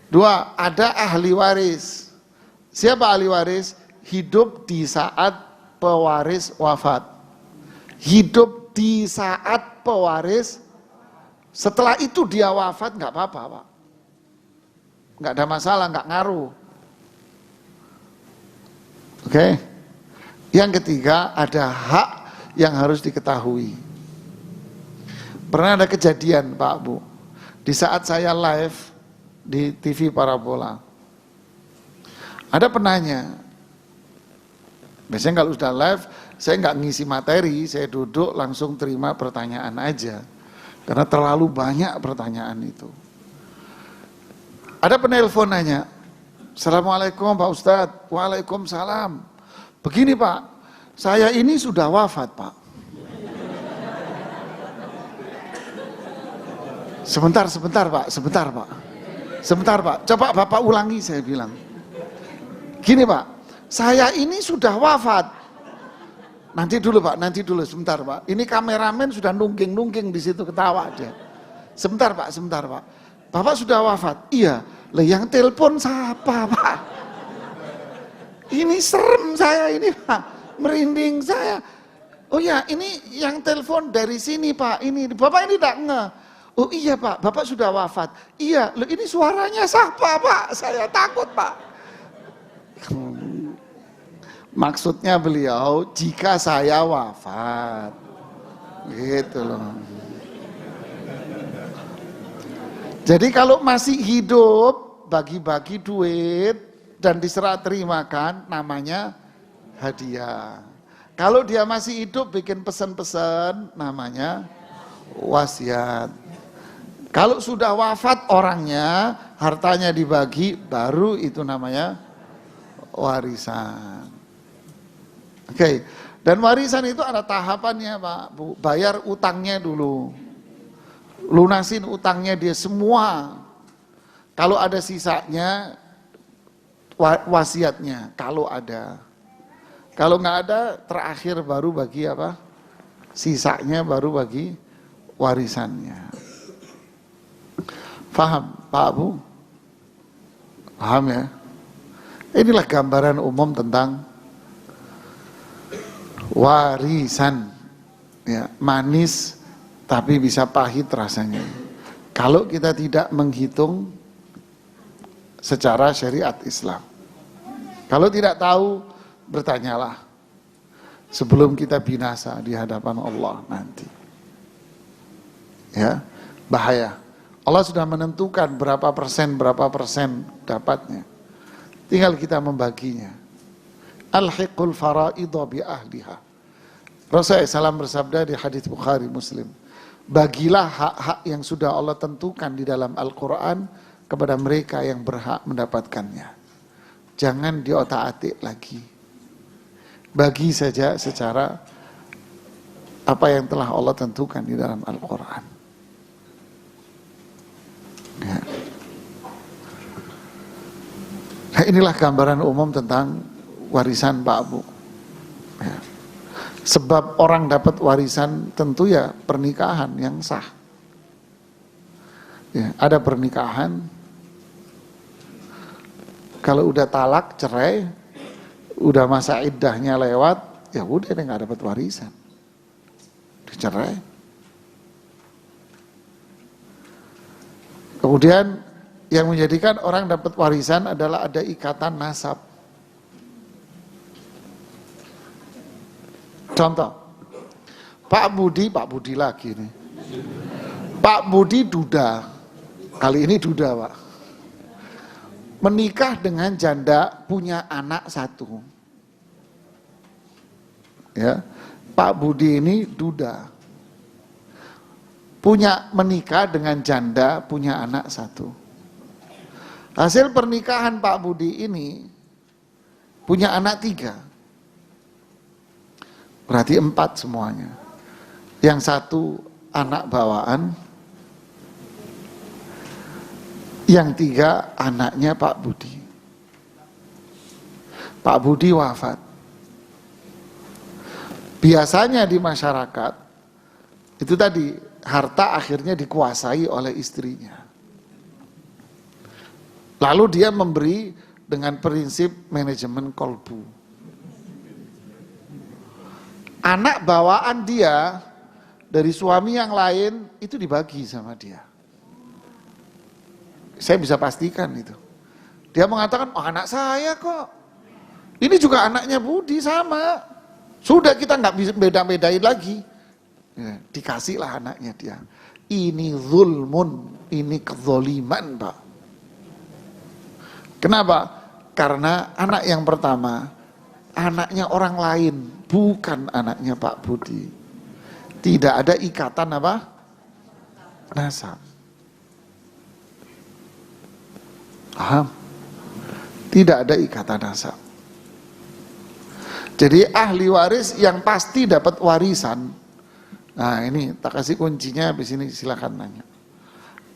2, ada ahli waris. Siapa ahli waris? Hidup di saat pewaris wafat. Hidup di saat pewaris. Setelah itu dia wafat, nggak apa-apa, Pak. Nggak ada masalah, nggak ngaruh. Oke. Yang ketiga, ada hak yang harus diketahui. Pernah ada kejadian, Pak, Bu. Di saat saya live di TV Parabola, ada penanya, Biasanya kalau sudah live, saya nggak ngisi materi, saya duduk langsung terima pertanyaan aja. Karena terlalu banyak pertanyaan itu. Ada penelpon nanya, Assalamualaikum Pak Ustadz. Waalaikumsalam. Begini Pak, saya ini sudah wafat Pak. Sebentar Pak, sebentar Pak. Coba Bapak ulangi, saya bilang. Gini Pak, saya ini sudah wafat. Nanti dulu Pak, sebentar Pak. Ini kameramen sudah nungging di situ, ketawa dia. Sebentar Pak. Bapak sudah wafat? Iya. Lah yang telepon siapa Pak? Ini serem saya ini Pak, merinding saya. Oh ya, ini yang telepon dari sini Pak. Ini Bapak ini tidak nge. Oh iya Pak, Bapak sudah wafat. Iya, loh ini suaranya siapa Pak? Saya takut Pak. Maksudnya beliau, jika saya wafat. Gitu loh. Jadi kalau masih hidup, bagi-bagi duit dan diserah terimakan, namanya hadiah. Kalau dia masih hidup, bikin pesan-pesan, namanya wasiat. Kalau sudah wafat orangnya, hartanya dibagi, baru itu namanya warisan. Oke, dan warisan itu ada tahapannya Pak Bu. Bayar utangnya dulu, lunasin utangnya dia semua. Kalau ada sisanya, wasiatnya. Kalau ada, kalau nggak ada, terakhir baru bagi apa? Sisanya baru bagi warisannya. Paham Pak Bu? Paham ya? Inilah gambaran umum tentang warisan. Ya, manis tapi bisa pahit rasanya. Kalau kita tidak menghitung secara syariat Islam. Kalau tidak tahu, bertanyalah sebelum kita binasa di hadapan Allah nanti. Ya, bahaya. Allah sudah menentukan berapa persen dapatnya. Tinggal kita membaginya. Alhiqul faraidha bi ahliha. Rasulullah SAW bersabda di hadits Bukhari Muslim, bagilah hak-hak yang sudah Allah tentukan di dalam Al-Quran kepada mereka yang berhak mendapatkannya. Jangan diotak-atik lagi. Bagi saja secara apa yang telah Allah tentukan di dalam Al-Quran. Ya. Nah, inilah gambaran umum tentang warisan Pak Bu. Ya. Sebab orang dapat warisan tentu ya pernikahan yang sah. Ya, ada pernikahan, kalau udah talak, cerai, udah masa iddahnya lewat, ya udah dia nggak dapat warisan, dicerai. Kemudian yang menjadikan orang dapat warisan adalah ada ikatan nasab. Contoh, Pak Budi lagi nih. Pak Budi duda, kali ini duda Pak. Menikah dengan janda, punya anak satu. Ya, Pak Budi ini duda. Menikah dengan janda, punya anak satu. Hasil pernikahan Pak Budi ini punya anak 3. Berarti 4 semuanya. Yang 1 anak bawaan, yang 3 anaknya Pak Budi. Pak Budi wafat. Biasanya di masyarakat itu tadi, harta akhirnya dikuasai oleh istrinya. Lalu dia memberi dengan prinsip manajemen kolbu. Anak bawaan dia dari suami yang lain itu dibagi sama dia. Saya bisa pastikan itu. Dia mengatakan, oh anak saya kok. Ini juga anaknya Budi sama. Sudah kita nggak bisa beda-bedain lagi. Ya, dikasihlah anaknya dia. Ini zulmun, ini kezoliman Pak. Kenapa? Karena anak yang pertama anaknya orang lain, bukan anaknya Pak Budi. Tidak ada ikatan apa? Nasab. Paham? Tidak ada ikatan nasab. Jadi ahli waris yang pasti dapat warisan. Nah ini tak kasih kuncinya, habis ini silakan nanya.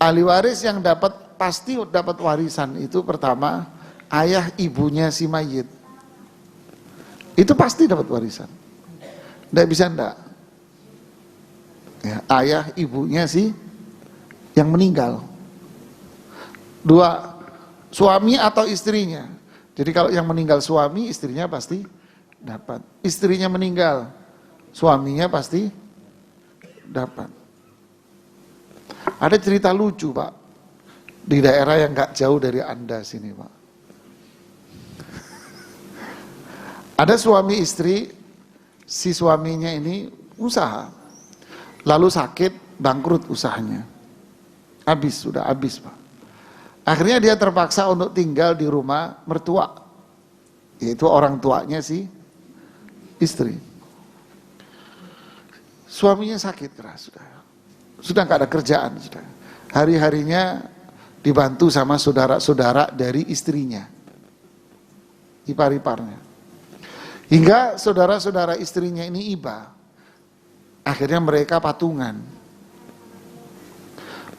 Ahli waris yang pasti dapat warisan itu pertama ayah ibunya si mayit. Itu pasti dapat warisan. Nggak bisa ndak. Ya, ayah ibunya si yang meninggal. Dua, suami atau istrinya. Jadi kalau yang meninggal suami, istrinya pasti dapat. Istrinya meninggal, suaminya pasti dapat. Ada cerita lucu Pak, di daerah yang gak jauh dari Anda sini Pak. Ada suami istri, si suaminya ini usaha, lalu sakit, bangkrut usahanya. Sudah habis Pak. Akhirnya dia terpaksa untuk tinggal di rumah mertua, yaitu orang tuanya si istri. Suaminya sakit keras, sudah nggak ada kerjaan, sudah. Hari-harinya dibantu sama saudara-saudara dari istrinya, ipar-iparnya. Hingga saudara-saudara istrinya ini iba. Akhirnya mereka patungan,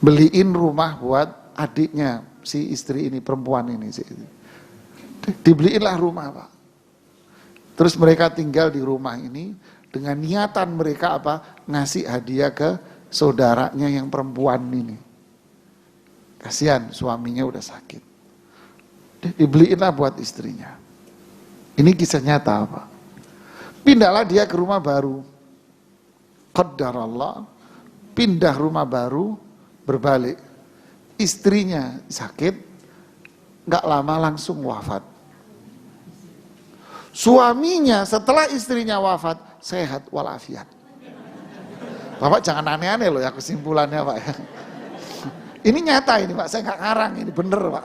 beliin rumah buat adiknya si istri ini, perempuan ini. Dibeliinlah rumah Pak. Terus mereka tinggal di rumah ini dengan niatan mereka apa? Ngasih hadiah ke saudaranya yang perempuan ini. Kasihan suaminya udah sakit. Dibeliinlah buat istrinya. Ini kisah nyata Pak. Pindahlah dia ke rumah baru. Qadarallah, pindah rumah baru, berbalik. Istrinya sakit, gak lama langsung wafat. Suaminya setelah istrinya wafat, sehat walafiat. Bapak jangan aneh-aneh loh ya kesimpulannya Pak ya. Ini nyata ini Pak, saya gak ngarang, ini bener Pak.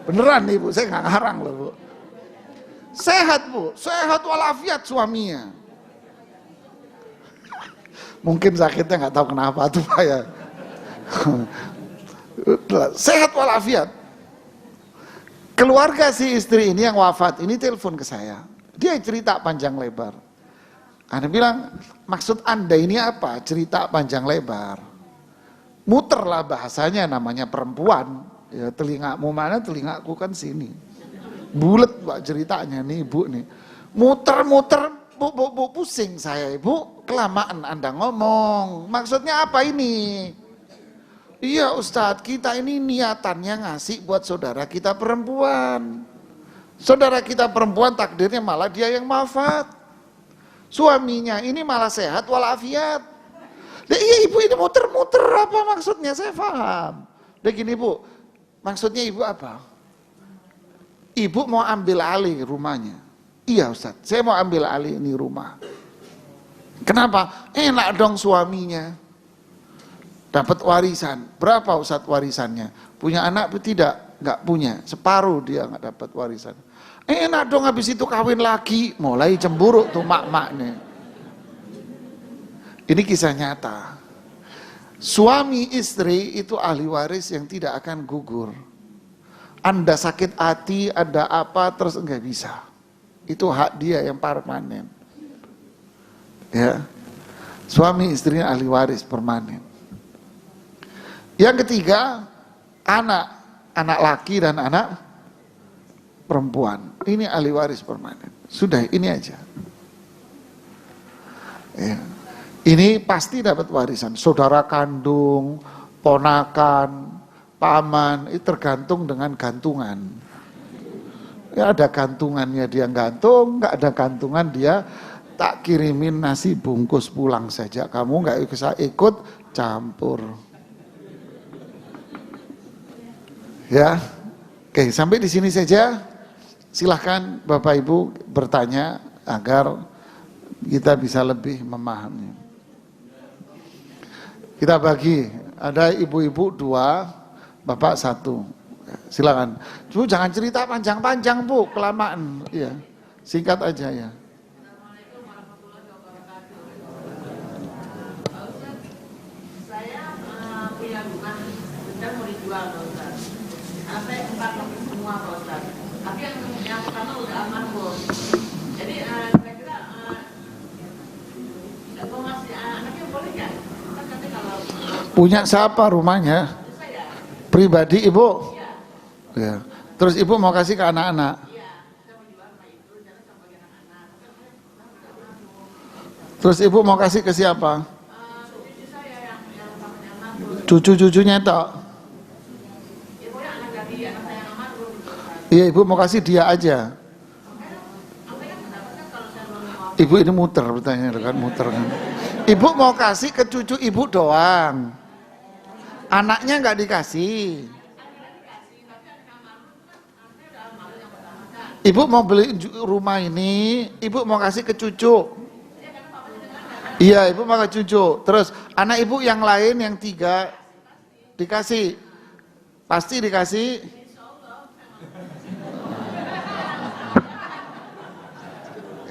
Beneran nih Bu, saya gak ngarang loh Bu. Sehat Bu, sehat walafiat suaminya. Mungkin sakitnya gak tahu kenapa tuh Pak ya. Sehat walafiat. Keluarga si istri ini yang wafat ini telepon ke saya. Dia cerita panjang lebar. Anda bilang, maksud Anda ini apa? Cerita panjang lebar. Muterlah bahasanya, namanya perempuan. Ya, telingamu mana, telingaku kan sini. Bulet Pak ceritanya nih Ibu nih. Muter-muter, bu, pusing saya Ibu. Kelamaan Anda ngomong. Maksudnya apa ini? Iya Ustadz, kita ini niatannya ngasih buat saudara kita perempuan. Saudara kita perempuan takdirnya malah dia yang wafat. Suaminya ini malah sehat walafiat. Iya Ibu ini muter-muter apa maksudnya, saya paham. Udah gini Bu, maksudnya Ibu apa? Ibu mau ambil alih rumahnya. Iya Ustadz, saya mau ambil alih ini rumah. Kenapa? Enak dong suaminya. Dapat warisan. Berapa Ustadz warisannya? Punya anak tidak? Enggak punya. Separuh dia enggak dapat warisan. Enak dong habis itu kawin lagi. Mulai cemburu tuh mak-maknya. Ini kisah nyata. Suami istri itu ahli waris yang tidak akan gugur. Anda sakit hati, ada apa, terus enggak bisa. Itu hak dia yang permanen. Ya. Suami istrinya ahli waris permanen. Yang ketiga, anak laki dan anak perempuan. Ini ahli waris permanen. Sudah, ini aja. Ya. Ini pasti dapat warisan. Saudara kandung, ponakan, paman, itu tergantung dengan gantungan. Ya ada gantungannya dia gantung, nggak ada gantungan dia tak kirimin nasi bungkus pulang saja. Kamu nggak bisa ikut campur. Ya, oke sampai di sini saja. Silahkan Bapak Ibu bertanya agar kita bisa lebih memahami. Kita bagi, ada ibu-ibu 2, Bapak 1. Silakan. Bu jangan cerita panjang-panjang Bu, kelamaan. Iya. Singkat aja ya. Assalamualaikum warahmatullahi wabarakatuh. Pak Ustaz, saya punya rumah sedang mau dijual Pak Ustaz. Saya sempat lagi semua Pak Ustaz. Tapi yang pertama udah almarhum. Jadi kira-kira mau ngasih anaknya boleh nggak? Kan nanti kalau Punya siapa rumahnya? saya, Pribadi ibu? ya, Ya. Terus ibu mau kasih ke anak-anak? iya, kita mau jual rumah itu, jangan sampai anak-anak. Terus ibu mau kasih ke siapa? Cucu saya yang almarhum. Cucu-cucunya itu? Ibu yang anak dari anak saya yang almarhum. Iya, ibu mau kasih dia aja. Apa yang mendapatkan kalau saya belum mau? Ibu ini muter pertanyaan kan, muter kan. Ibu mau kasih ke cucu ibu doang. Anaknya nggak dikasih. Ibu mau beli rumah ini, ibu mau kasih ke cucu. Iya, ibu mau ke cucu. Terus anak ibu yang lain yang 3 dikasih. Pasti dikasih.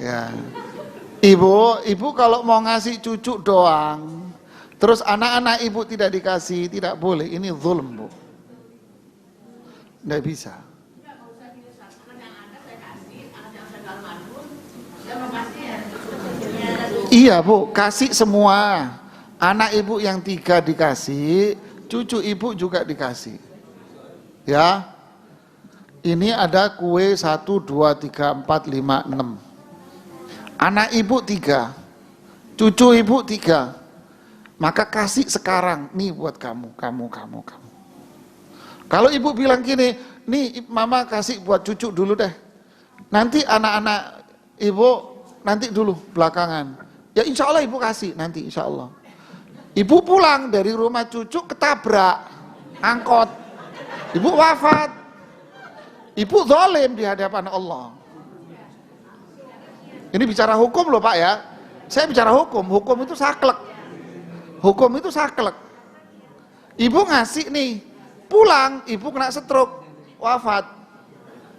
Ya. Ibu kalau mau ngasih cucu doang, terus anak-anak ibu tidak dikasih, tidak boleh. Ini zulm, Bu. Tidak bisa. Iya, Bu, kasih semua. Anak ibu yang 3 dikasih, cucu ibu juga dikasih. Ya. Ini ada kue 1, 2, 3, 4, 5, 6. Anak ibu 3, cucu ibu 3, maka kasih sekarang, nih buat kamu. Kalau ibu bilang gini, nih mama kasih buat cucu dulu deh, nanti anak-anak ibu nanti dulu belakangan, ya insya Allah ibu kasih nanti insya Allah. Ibu pulang dari rumah cucu ketabrak angkot, ibu wafat, ibu zalim di hadapan Allah. Ini bicara hukum loh Pak ya. Saya bicara hukum. Hukum itu saklek. Hukum itu saklek. Ibu ngasih nih, pulang ibu kena stroke, wafat.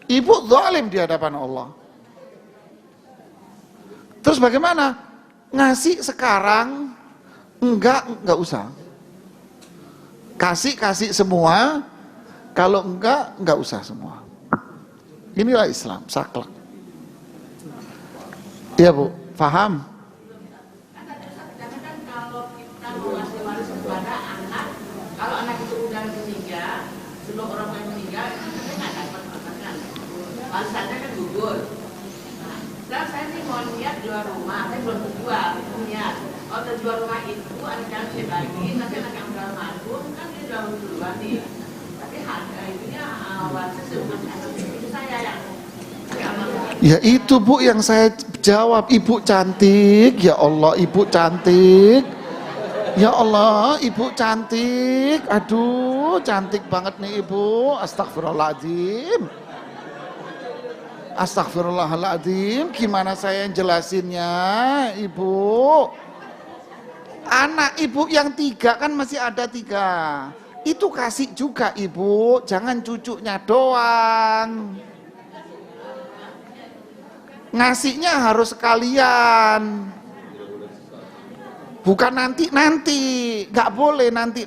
Ibu zalim di hadapan Allah. Terus bagaimana? Ngasih sekarang enggak usah. Kasih semua. Kalau enggak usah semua. Inilah Islam, saklek. Iya Bu, paham? Kan kalau kita mau ngasih waris kepada anak, kalau anak itu udah meninggal, sebelum orang tua meninggal, kita nggak dapat makan. Warisannya kan gugur. Nah, sekarang saya nih mau niat jual rumah, saya belum terjual, niat. Kalau terjual rumah itu, anak yang saya bagi, nanti anak yang udah almarhum, kan dia jual duluan nih. Tapi harga itunya warisnya sebelum itu saya yang Ya itu Bu yang saya jawab. Ibu cantik, ya Allah ibu cantik. Ya Allah ibu cantik. Aduh cantik banget nih ibu. Astagfirullahaladzim. Astagfirullahaladzim. Gimana saya jelasinnya ibu? Anak ibu yang 3 kan masih ada 3. Itu kasih juga ibu. Jangan cucunya doang. Ngasihnya harus sekalian, bukan nanti, nggak boleh nanti.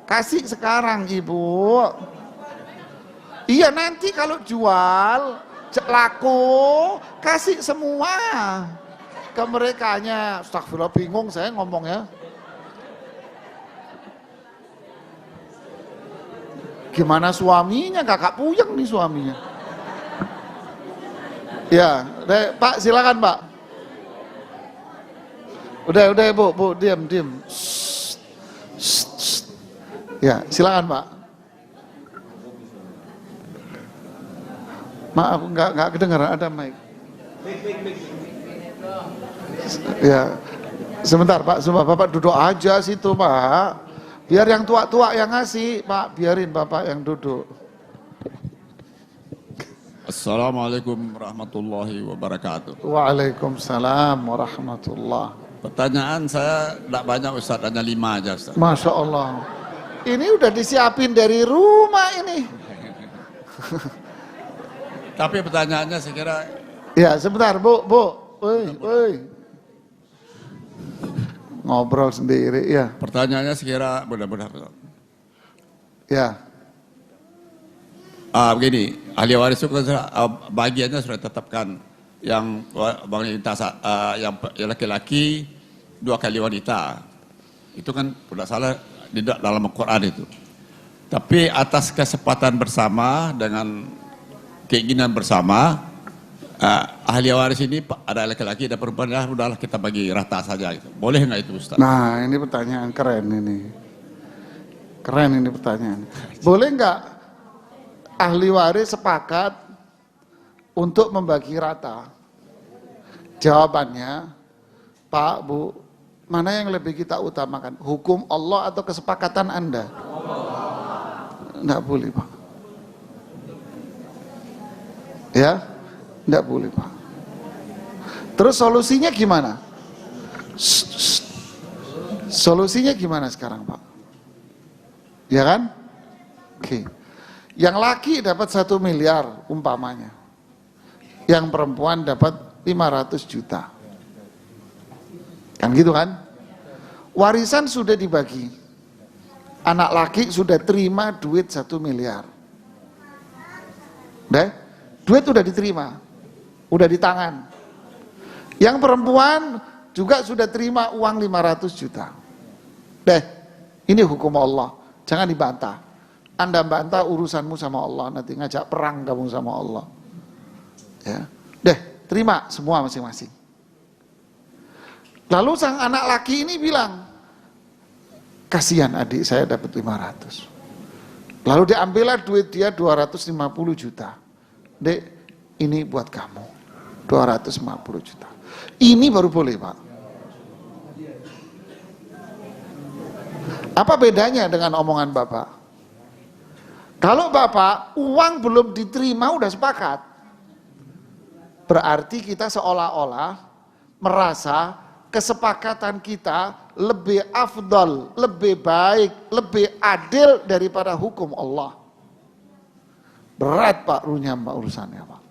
Kasih sekarang ibu. Iya nanti kalau jual, laku, kasih semua ke merekanya. Astagfirullah, bingung saya ngomongnya. Gimana suaminya, kakak puyeng nih suaminya. Ya, Pak silakan Pak. Udah Bu, diam. Ya, silakan Pak. Maaf, nggak kedengaran, ada mic. Ya, sebentar Pak, Bapak duduk aja situ Pak. Biar yang tua-tua yang ngasih Pak, biarin Bapak yang duduk. Assalamualaikum warahmatullahi wabarakatuh. Waalaikumsalam warahmatullah. Pertanyaan saya tidak banyak Ustaz, hanya 5 aja Ustaz. Masya Allah. Ini udah disiapin dari rumah ini. Tapi pertanyaannya saya kira Ya, sebentar, Bu. Woi. Ngobrol sendiri, ya. pertanyaannya saya kira mudah-mudahan. Ya. Begini, ahli waris itu kan bagiannya sudah ditetapkan yang wanita yang laki-laki 2 kali wanita. Itu kan tidak salah di dalam Al-Quran itu. Tapi atas kesempatan bersama dengan keinginan bersama, ahli waris ini ada laki-laki ada perempuan, ya udahlah kita bagi rata saja gitu. Boleh nggak itu Ustaz? Nah, ini pertanyaan keren ini. Keren ini pertanyaan. Boleh nggak ahli waris sepakat untuk membagi rata? Jawabannya, Pak, Bu, mana yang lebih kita utamakan? Hukum Allah atau kesepakatan Anda? Nggak boleh, Pak. Ya, nggak boleh, Pak. Terus solusinya gimana? Solusinya gimana sekarang, Pak? Ya kan? Oke. Yang laki dapat 1 miliar umpamanya. Yang perempuan dapat 500 juta. Kan gitu kan? Warisan sudah dibagi. Anak laki sudah terima duit 1 miliar. Deh, duit udah diterima. Udah di tangan. Yang perempuan juga sudah terima uang 500 juta. Deh, ini hukum Allah. Jangan dibantah. Anda bantah urusanmu sama Allah, nanti ngajak perang kamu sama Allah. Ya. Deh, terima semua masing-masing. Lalu sang anak laki ini bilang, kasihan adik saya dapat 500. Lalu diambillah duit dia 250 juta. Dek, ini buat kamu. 250 juta. Ini baru boleh, Pak. Apa bedanya dengan omongan Bapak? Kalau Bapak uang belum diterima udah sepakat, berarti kita seolah-olah merasa kesepakatan kita lebih afdal, lebih baik, lebih adil daripada hukum Allah. Berat Pak runyam Pak urusannya Pak.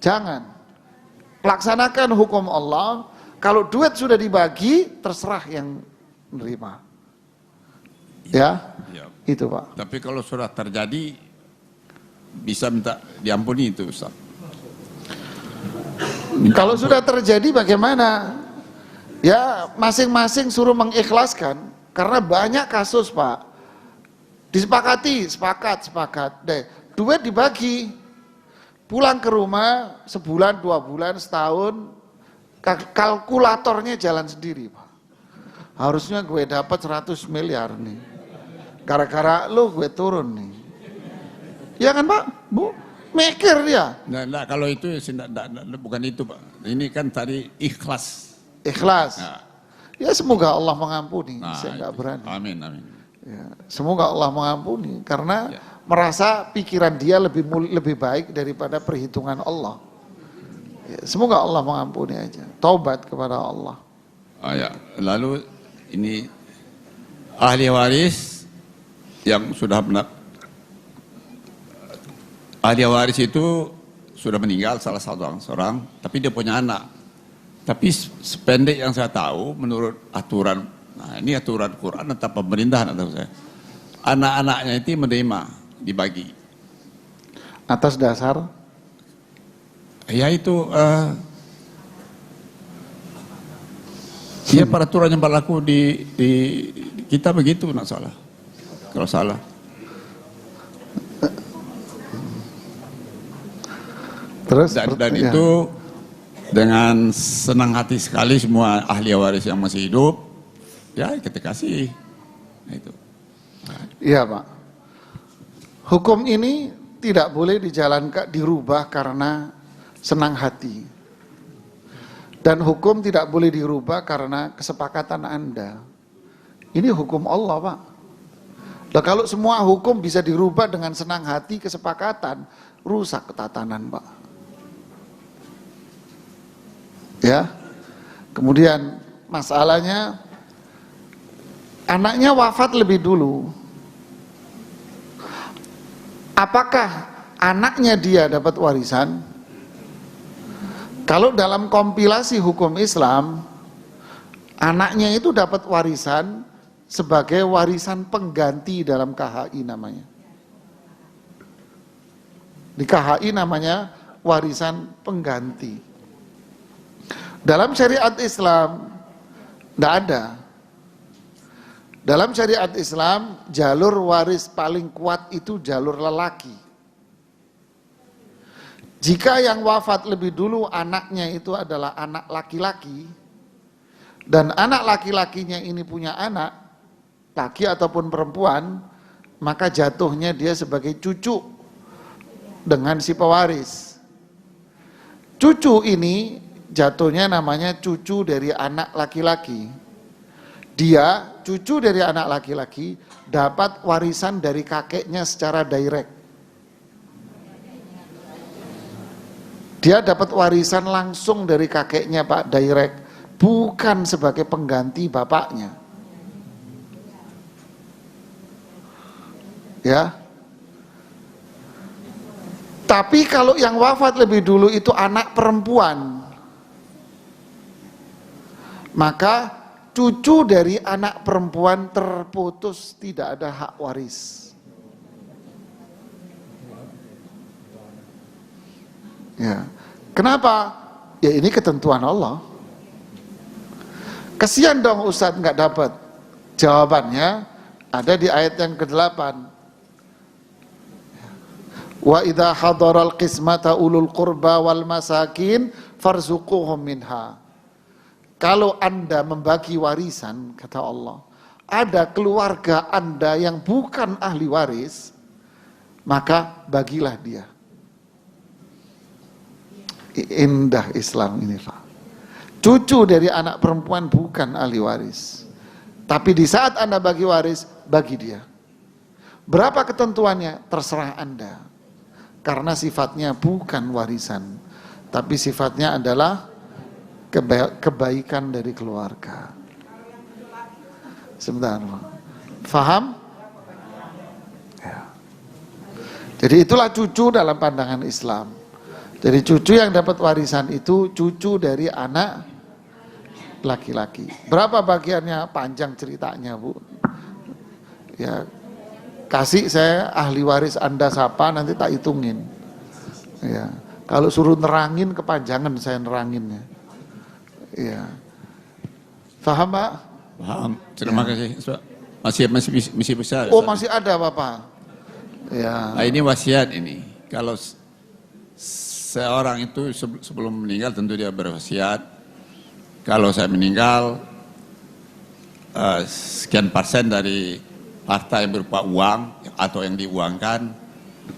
Jangan. Laksanakan hukum Allah. Kalau duit sudah dibagi, terserah yang menerima. Ya, itu Pak. Tapi kalau sudah terjadi, bisa minta diampuni itu Ustaz. Kalau sudah terjadi bagaimana? Ya masing-masing suruh mengikhlaskan. Karena banyak kasus Pak. Disepakati, sepakat deh. Duit dibagi. Pulang ke rumah sebulan, 2 bulan, setahun. Kalkulatornya jalan sendiri Pak. Harusnya gue dapat 100 miliar nih. Gara-gara lu gue turun nih. Ya kan Pak? Bu? Mikir dia. Nah, kalau itu bukan itu Pak. Ini kan tadi ikhlas. Ikhlas. Nah. Ya semoga Allah mengampuni. Nah, saya nggak berani. Amin. Ya, semoga Allah mengampuni. Karena merasa pikiran dia lebih baik daripada perhitungan Allah. Ya, semoga Allah mengampuni aja. Taubat kepada Allah. Ya. Lalu ini ahli waris yang sudah benar. Ahli waris itu sudah meninggal salah satu seorang, tapi dia punya anak. Tapi sependek yang saya tahu, menurut aturan, nah ini aturan Quran atau pemerintahan atau saya, anak-anaknya itu menerima dibagi. Atas dasar? Ya itu, ya peraturan yang berlaku di kita begitu, nak salah. Kalau salah. Terus? Dan itu dengan senang hati sekali semua ahli waris yang masih hidup, ya kita kasih. Nah, itu. Iya Pak. Hukum ini tidak boleh dijalankan, dirubah karena senang hati. Dan hukum tidak boleh dirubah karena kesepakatan Anda. Ini hukum Allah Pak. Nah, kalau semua hukum bisa dirubah dengan senang hati, kesepakatan, rusak ketatanan Pak. Ya, kemudian masalahnya anaknya wafat lebih dulu. Apakah anaknya dia dapat warisan. Kalau dalam kompilasi hukum Islam, anaknya itu dapat warisan sebagai warisan pengganti dalam KHI namanya. Di KHI namanya warisan pengganti. Dalam syariat Islam tidak ada. Dalam syariat Islam, jalur waris paling kuat itu jalur lelaki. Jika yang wafat lebih dulu anaknya itu adalah anak laki-laki, dan anak laki-lakinya ini punya anak, laki ataupun perempuan, maka jatuhnya dia sebagai cucu dengan si pewaris. Cucu ini jatuhnya namanya cucu dari anak laki-laki. Dia, cucu dari anak laki-laki, dapat warisan dari kakeknya secara direct. Dia dapat warisan langsung dari kakeknya Pak, direct, bukan sebagai pengganti bapaknya. Ya. Tapi kalau yang wafat lebih dulu itu anak perempuan, maka cucu dari anak perempuan terputus, tidak ada hak waris. Ya. Kenapa? Ya ini ketentuan Allah. Kesian dong Ustadz nggak dapat. Jawabannya ada di ayat yang ke-8. Wa idza hadaral qismata ulul qurba wal masakin farzuquhum minha. Kalau Anda membagi warisan, kata Allah, ada keluarga Anda yang bukan ahli waris, maka bagilah dia. Indah Islam ini Pak. Cucu dari anak perempuan bukan ahli waris, tapi di saat Anda bagi waris, bagi dia. Berapa ketentuannya? Terserah Anda. Karena sifatnya bukan warisan, tapi sifatnya adalah kebaikan dari keluarga. Sebentar, faham? Ya. Jadi itulah cucu dalam pandangan Islam. Jadi cucu yang dapat warisan itu cucu dari anak laki-laki. Berapa bagiannya? Panjang ceritanya Bu. Ya, kasih saya ahli waris Anda siapa, nanti tak hitungin. Ya, kalau suruh nerangin kepanjangan saya neranginnya. Iya. Paham Pak? Paham. Terima kasih. Masih besar. Oh masih ada Bapak. Ya. Nah, ini wasiat ini. Kalau seorang itu sebelum meninggal tentu dia berwasiat. Kalau saya meninggal, sekian persen dari harta yang berupa uang atau yang diuangkan,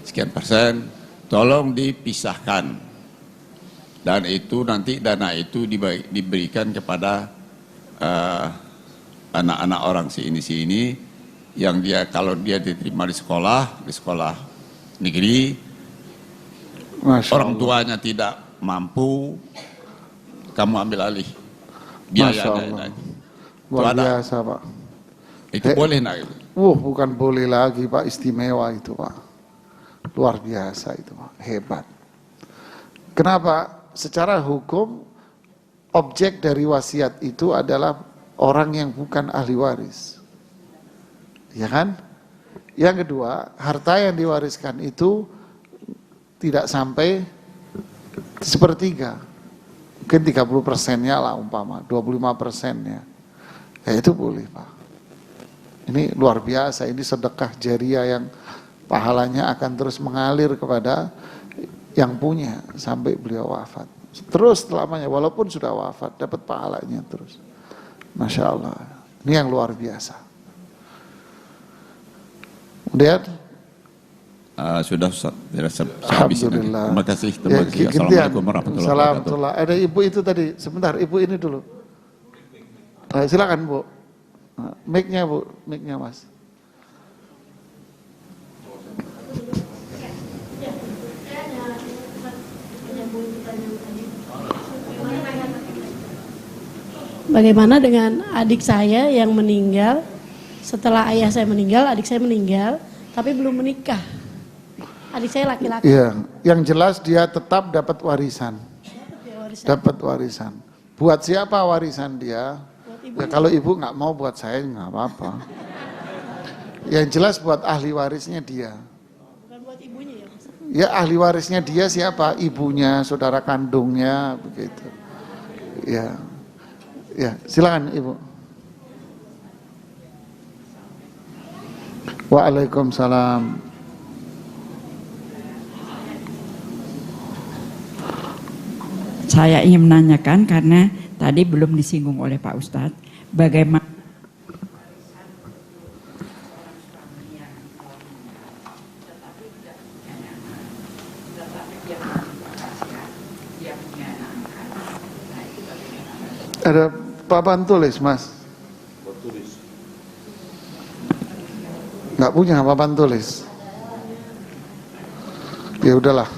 sekian persen, tolong dipisahkan. Dan itu nanti dana itu diberikan kepada anak-anak orang si ini yang dia kalau dia diterima di sekolah negeri, orang tuanya tidak mampu, kamu ambil alih biayanya. Luar biasa Pak. Itu boleh nak itu? Bukan boleh lagi Pak, istimewa itu Pak. Luar biasa itu Pak, hebat. Kenapa? Secara hukum objek dari wasiat itu adalah orang yang bukan ahli waris. Ya kan? Yang kedua, harta yang diwariskan itu tidak sampai sepertiga. Mungkin 30%-nya lah umpama, 25%-nya. Ya itu boleh Pak. Ini luar biasa, ini sedekah jariah yang pahalanya akan terus mengalir kepada yang punya sampai beliau wafat. Terus selamanya, walaupun sudah wafat, dapat pahalanya terus. Masya Allah. Ini yang luar biasa. Kemudian sudah Alhamdulillah. Terima kasih. Assalamualaikum warahmatullahi wabarakatuh. Ada ibu itu tadi, sebentar ibu ini dulu. Silakan Bu. Mic-nya Bu, mic-nya Mas. Bagaimana dengan adik saya yang meninggal, setelah ayah saya meninggal, adik saya meninggal, tapi belum menikah. Adik saya laki-laki. Iya, yang jelas dia tetap dapat warisan. Ya, warisan. Dapat warisan. Buat siapa warisan dia? Buat ibu. Ya kalau ibu nggak mau buat saya nggak apa-apa. Yang jelas buat ahli warisnya dia. Bukan buat ibunya ya, Mas. Ya ahli warisnya dia siapa? Ibunya, saudara kandungnya, begitu. Ya, ya silakan ibu. Waalaikumsalam. Saya ingin menanyakan karena tadi belum disinggung oleh Pak Ustadz, bagaimana Ada papan tulis, Mas? Nggak punya papan tulis. Ya udahlah.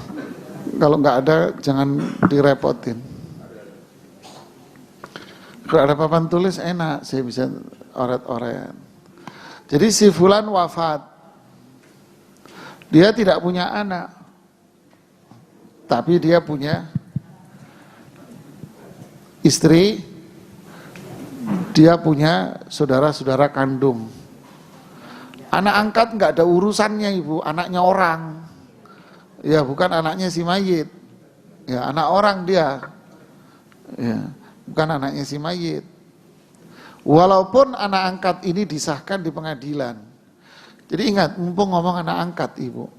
Kalau nggak ada, jangan direpotin. Kalau ada papan tulis enak, saya bisa oret-oret. Jadi si fulan wafat. Dia tidak punya anak. Tapi dia punya istri, dia punya saudara-saudara kandung. Anak angkat nggak ada urusannya ibu, anaknya orang. Ya bukan anaknya si mayit. Ya anak orang dia. Ya, bukan anaknya si mayit. Walaupun anak angkat ini disahkan di pengadilan. Jadi ingat, mumpung ngomong anak angkat ibu,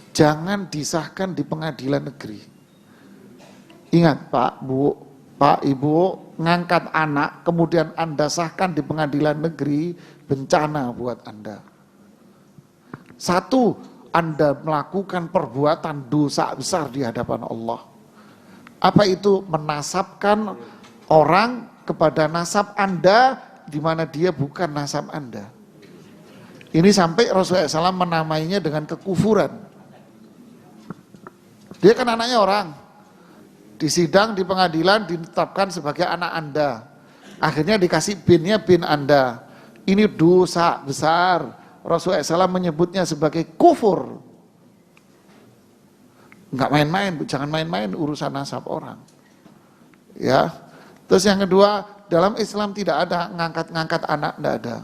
jangan disahkan di pengadilan negeri. Ingat Pak, Bu, Pak, Ibu, ngangkat anak, kemudian Anda sahkan di pengadilan negeri, bencana buat Anda. Satu, Anda melakukan perbuatan dosa besar di hadapan Allah. Apa itu? Menasabkan orang kepada nasab Anda, di mana dia bukan nasab Anda. Ini sampai Rasulullah SAW menamainya dengan kekufuran. Dia kan anaknya orang. Di sidang, di pengadilan ditetapkan sebagai anak Anda. Akhirnya dikasih binnya bin Anda. Ini dosa besar. Rasulullah SAW menyebutnya sebagai kufur. Enggak main-main, jangan main-main urusan nasab orang. Ya. Terus yang kedua, dalam Islam tidak ada ngangkat-ngangkat anak, tidak ada.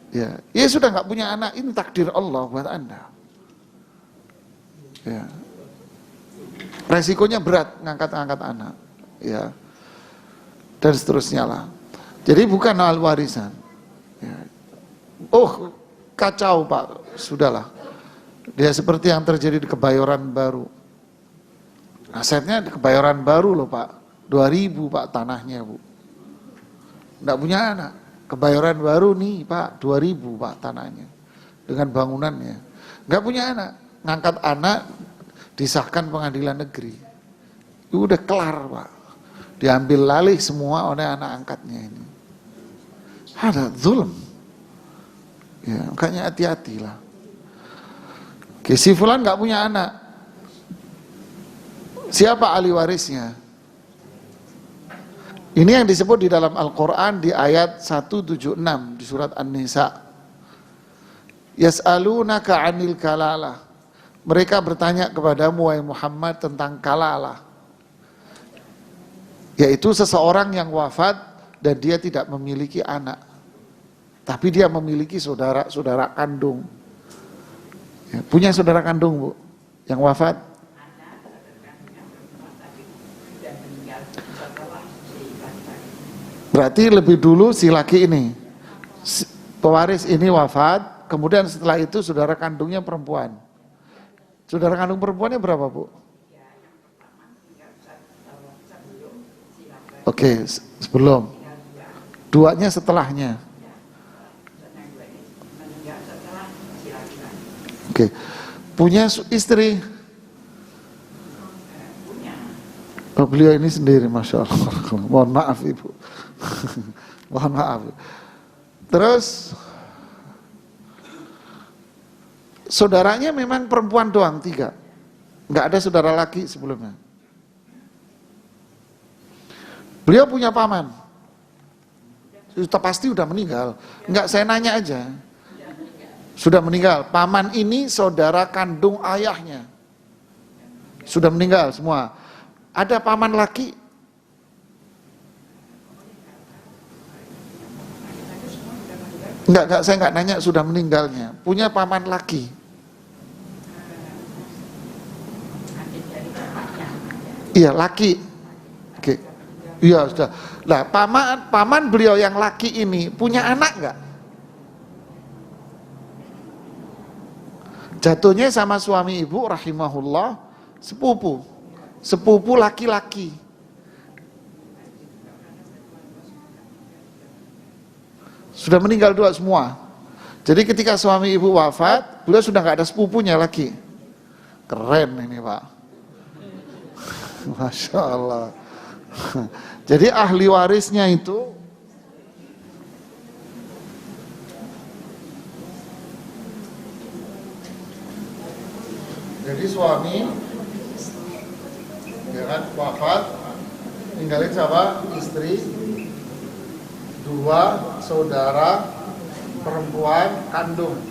Ya, ya sudah nggak punya anak, ini takdir Allah buat Anda. Ya. Resikonya berat ngangkat-ngangkat anak, ya. Dan seterusnya lah. Jadi bukan hal warisan. Ya. Oh, kacau Pak, sudahlah. Dia seperti yang terjadi di Kebayoran Baru. Asetnya di Kebayoran Baru loh Pak. 2000 Pak tanahnya Bu. Nggak punya anak. Kebayoran Baru nih Pak, 2000 Pak tanahnya. Dengan bangunannya. Nggak punya anak. Ngangkat anak, disahkan pengadilan negeri. Itu udah kelar Pak. Diambil alih semua oleh anak angkatnya ini. Ada zulm. Ya, makanya hati-hatilah. Oke, si fulan nggak punya anak. Siapa ahli warisnya? Ini yang disebut di dalam Al-Quran di ayat 176 di surat An-Nisa. Yas'alunaka 'anil kalalah. Mereka bertanya kepadamu wahai Muhammad tentang kalalah. Yaitu seseorang yang wafat dan dia tidak memiliki anak. Tapi dia memiliki saudara kandung. Ya, punya saudara kandung Bu yang wafat. Berarti lebih dulu si laki ini, pewaris ini wafat, kemudian setelah itu saudara kandungnya perempuan. Saudara kandung perempuannya berapa Bu? Oke, sebelum. Duanya setelahnya. Oke, punya istri. Oh, beliau ini sendiri, Masya Allah. Mohon maaf Ibu. Mohon maaf. Terus saudaranya memang perempuan doang 3. Nggak ada saudara laki sebelumnya. Beliau punya paman. Sudah pasti udah meninggal. Nggak, saya nanya aja. sudah meninggal. Paman ini saudara kandung ayahnya. Sudah meninggal semua. Ada paman laki? Enggak, saya enggak nanya sudah meninggalnya. Punya paman laki. Iya, laki. Oke. Iya, sudah. Lah, paman beliau yang laki ini punya anak enggak? Jatuhnya sama suami ibu rahimahullah sepupu. Sepupu laki-laki. Sudah meninggal dua semua. Jadi ketika suami ibu wafat, beliau sudah nggak ada sepupunya lagi. Keren ini Pak. Masya Allah. Jadi ahli warisnya itu jadi suami ya kan, wafat, tinggalin siapa? Istri, dua saudara perempuan kandung,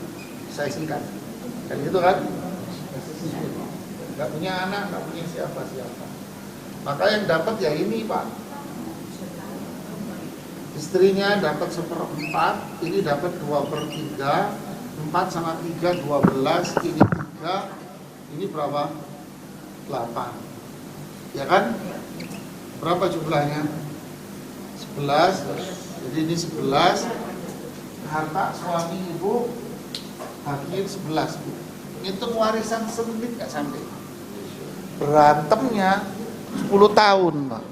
saya singkat kayak gitu kan, nggak punya anak, nggak punya siapa-siapa, maka yang dapat ya ini Pak, istrinya dapat 1/4, ini dapat 2/3, 4 sama 3 12, ini 3, ini berapa? 8, ya kan? Berapa jumlahnya? 11. Jadi ini 11. Harta suami ibu bagiin 11. Ngitung warisan semenit nggak sampai. Berantemnya 10 tahun, Pak.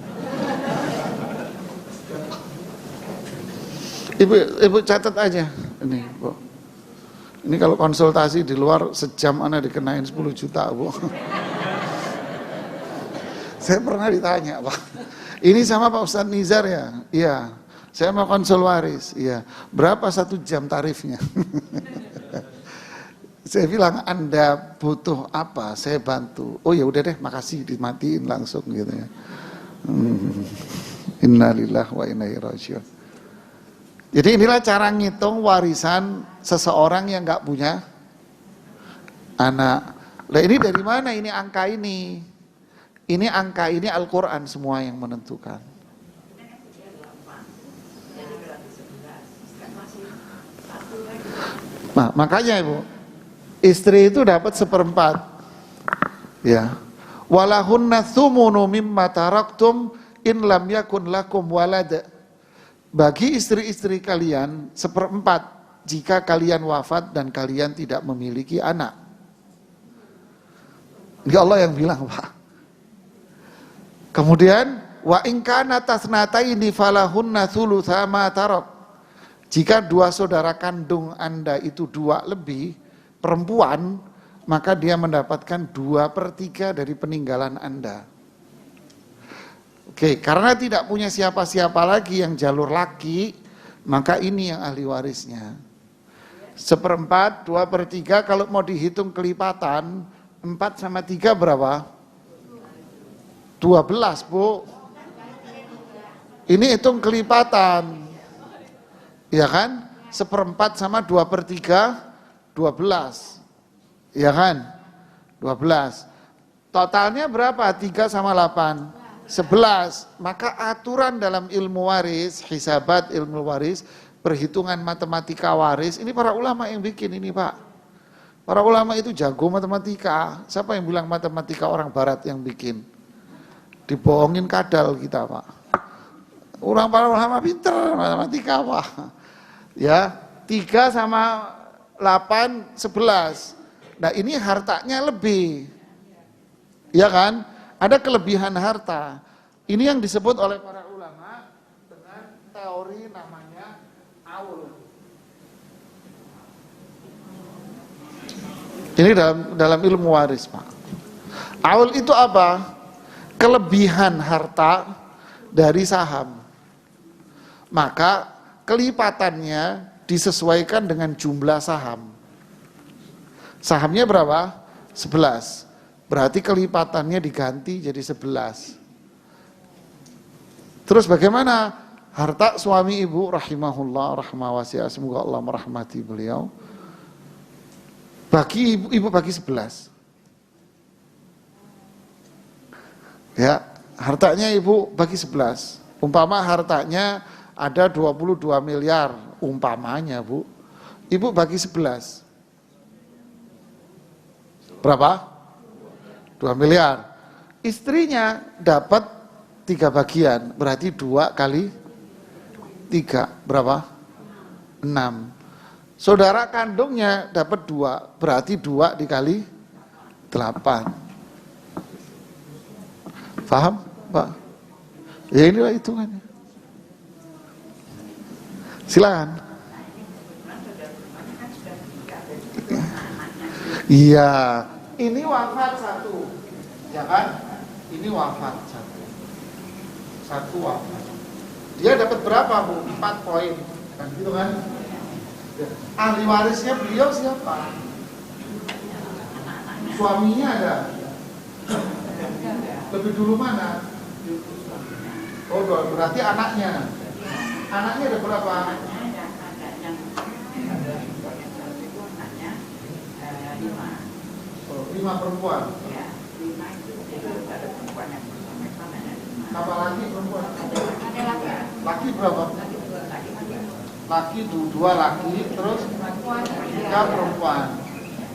Ibu catat aja ini, Bu. Ini kalau konsultasi di luar sejam Anda dikenain 10 juta, Bu. Saya pernah ditanya, Pak. Ini sama Pak Ustadz Nizar ya? Iya. Saya mau konsul waris. Iya. Berapa 1 jam tarifnya? Saya bilang, Anda butuh apa? Saya bantu. Oh ya udah deh, makasih, dimatiin langsung gitu ya. Innalillahi wa inna ilaihi raji'un. Jadi inilah cara ngitung warisan seseorang yang nggak punya anak. Lah ini dari mana ini angka ini? Ini angka ini Al-Quran semua yang menentukan. Nah, makanya Ibu, istri itu dapat 1/4. Ya. Walahunna tsumunu mimma taraktum in lam yakun lakum walad. Bagi istri-istri kalian 1/4 jika kalian wafat dan kalian tidak memiliki anak. Ini Allah yang bilang, Pak. Kemudian wa in kana tasnataini falahunna thulutsa ma tarak. Jika dua saudara kandung Anda itu 2 lebih perempuan, maka dia mendapatkan 2/3 dari peninggalan Anda. Oke, karena tidak punya siapa-siapa lagi yang jalur laki, maka ini yang ahli warisnya. 1/4, 2/3, kalau mau dihitung kelipatan, 4 sama 3 berapa? 12, Bu. Ini hitung kelipatan. Ya kan? 1/4 sama 2/3, 12. Ya kan? 12. Totalnya berapa? 3 sama 8. 11. Maka aturan dalam ilmu waris, hisabat ilmu waris, perhitungan matematika waris, ini para ulama yang bikin ini, Pak. Para ulama itu jago matematika. Siapa yang bilang matematika orang barat yang bikin? Dibohongin kadal kita, Pak. Orang para ulama pinter matematika, Pak. Ya, 3 sama 8, 11. Nah ini hartanya lebih. Ya kan? Ada kelebihan harta. Ini yang disebut oleh para ulama dengan teori namanya aul. Ini dalam ilmu waris, Pak. Aul itu apa? Kelebihan harta dari saham. Maka kelipatannya disesuaikan dengan jumlah saham. Sahamnya berapa? 11. Berarti kelipatannya diganti jadi 11. Terus bagaimana harta suami ibu rahimahullah rahmah wasi'ah, semoga Allah merahmati beliau. ibu bagi 11. Ya, hartanya ibu bagi 11. Umpama hartanya ada 22 miliar, umpamanya Bu. Ibu bagi 11. Berapa? 2 miliar. Istrinya dapat 3 bagian, berarti 2 kali 3, berapa? 6. Saudara kandungnya dapat 2, berarti 2 dikali 8. Paham, Pak? Ya inilah hitungannya. Silakan. Iya, ini wafat 1, ya kan? Ini wafat 1. 1 wafat. Dia dapat berapa, Bu? 4 poin. Kan gitu kan? Ahli warisnya beliau siapa? Suaminya ada? Lebih dulu mana? Oh, berarti anaknya. Anaknya ada berapa? Oh, 5 perempuan. Apa lagi perempuan? Laki berapa? Laki 2 laki, terus 3 perempuan.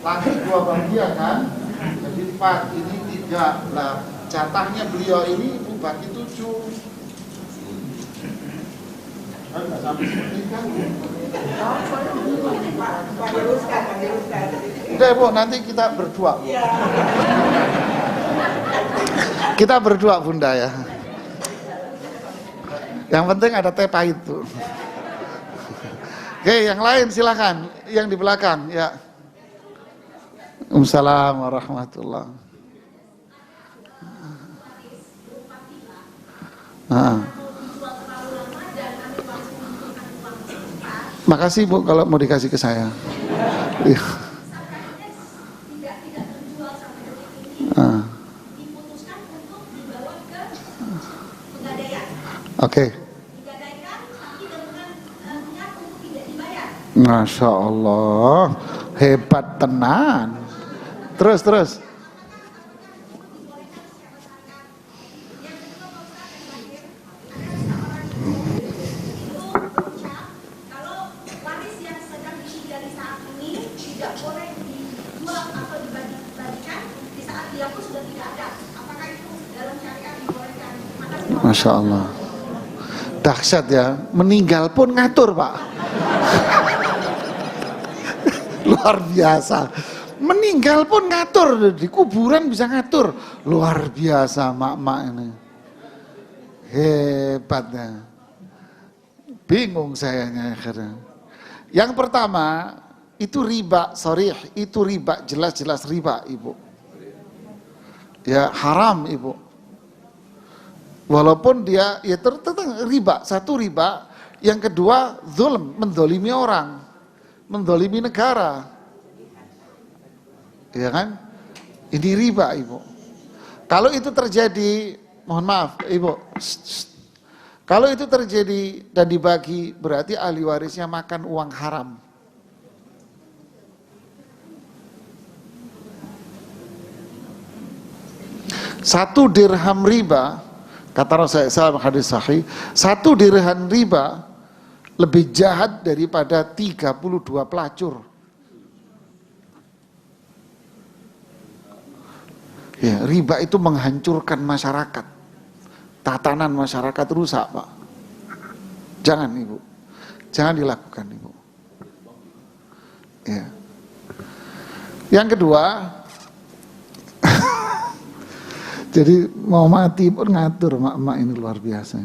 Laki 2 bagian kan? Jadi 4, ini 3. Lah, jatahnya beliau ini ibu bagi 7. Kan nggak sampai seperti kan? Udah Bu, nanti kita berdua. Kita berdua Bunda ya. Yang penting ada teh pahit tuh. Oke, yang lain silakan, yang di belakang ya. Waalaikumsalam warahmatullahi. Makasih Bu kalau mau dikasih ke saya. Iya. Oke. Masya Allah, hebat tenan. Terus. Masya Allah, dahsyat ya, meninggal pun ngatur Pak. Luar biasa, meninggal pun ngatur, di kuburan bisa ngatur, luar biasa mak-mak ini, hebatnya. Bingung sayanya akhirnya. Yang pertama itu riba sharih, itu riba, jelas-jelas riba Ibu. Ya haram Ibu. Walaupun dia ya tetap riba, satu riba, yang kedua zulm, mendolimi orang, mendolimi negara, ya kan? Ini riba Ibu. Kalau itu terjadi, mohon maaf Ibu, kalau itu terjadi dan dibagi, berarti ahli warisnya makan uang haram. Satu dirham riba, kata Rasulullah hadis sahih, 1 dirham riba lebih jahat daripada 32 pelacur. Ya, riba itu menghancurkan masyarakat. Tatanan masyarakat rusak, Pak. Jangan Ibu. Jangan dilakukan Ibu. Ya. Yang kedua, jadi mau mati pun ngatur mak-mak ini luar biasa.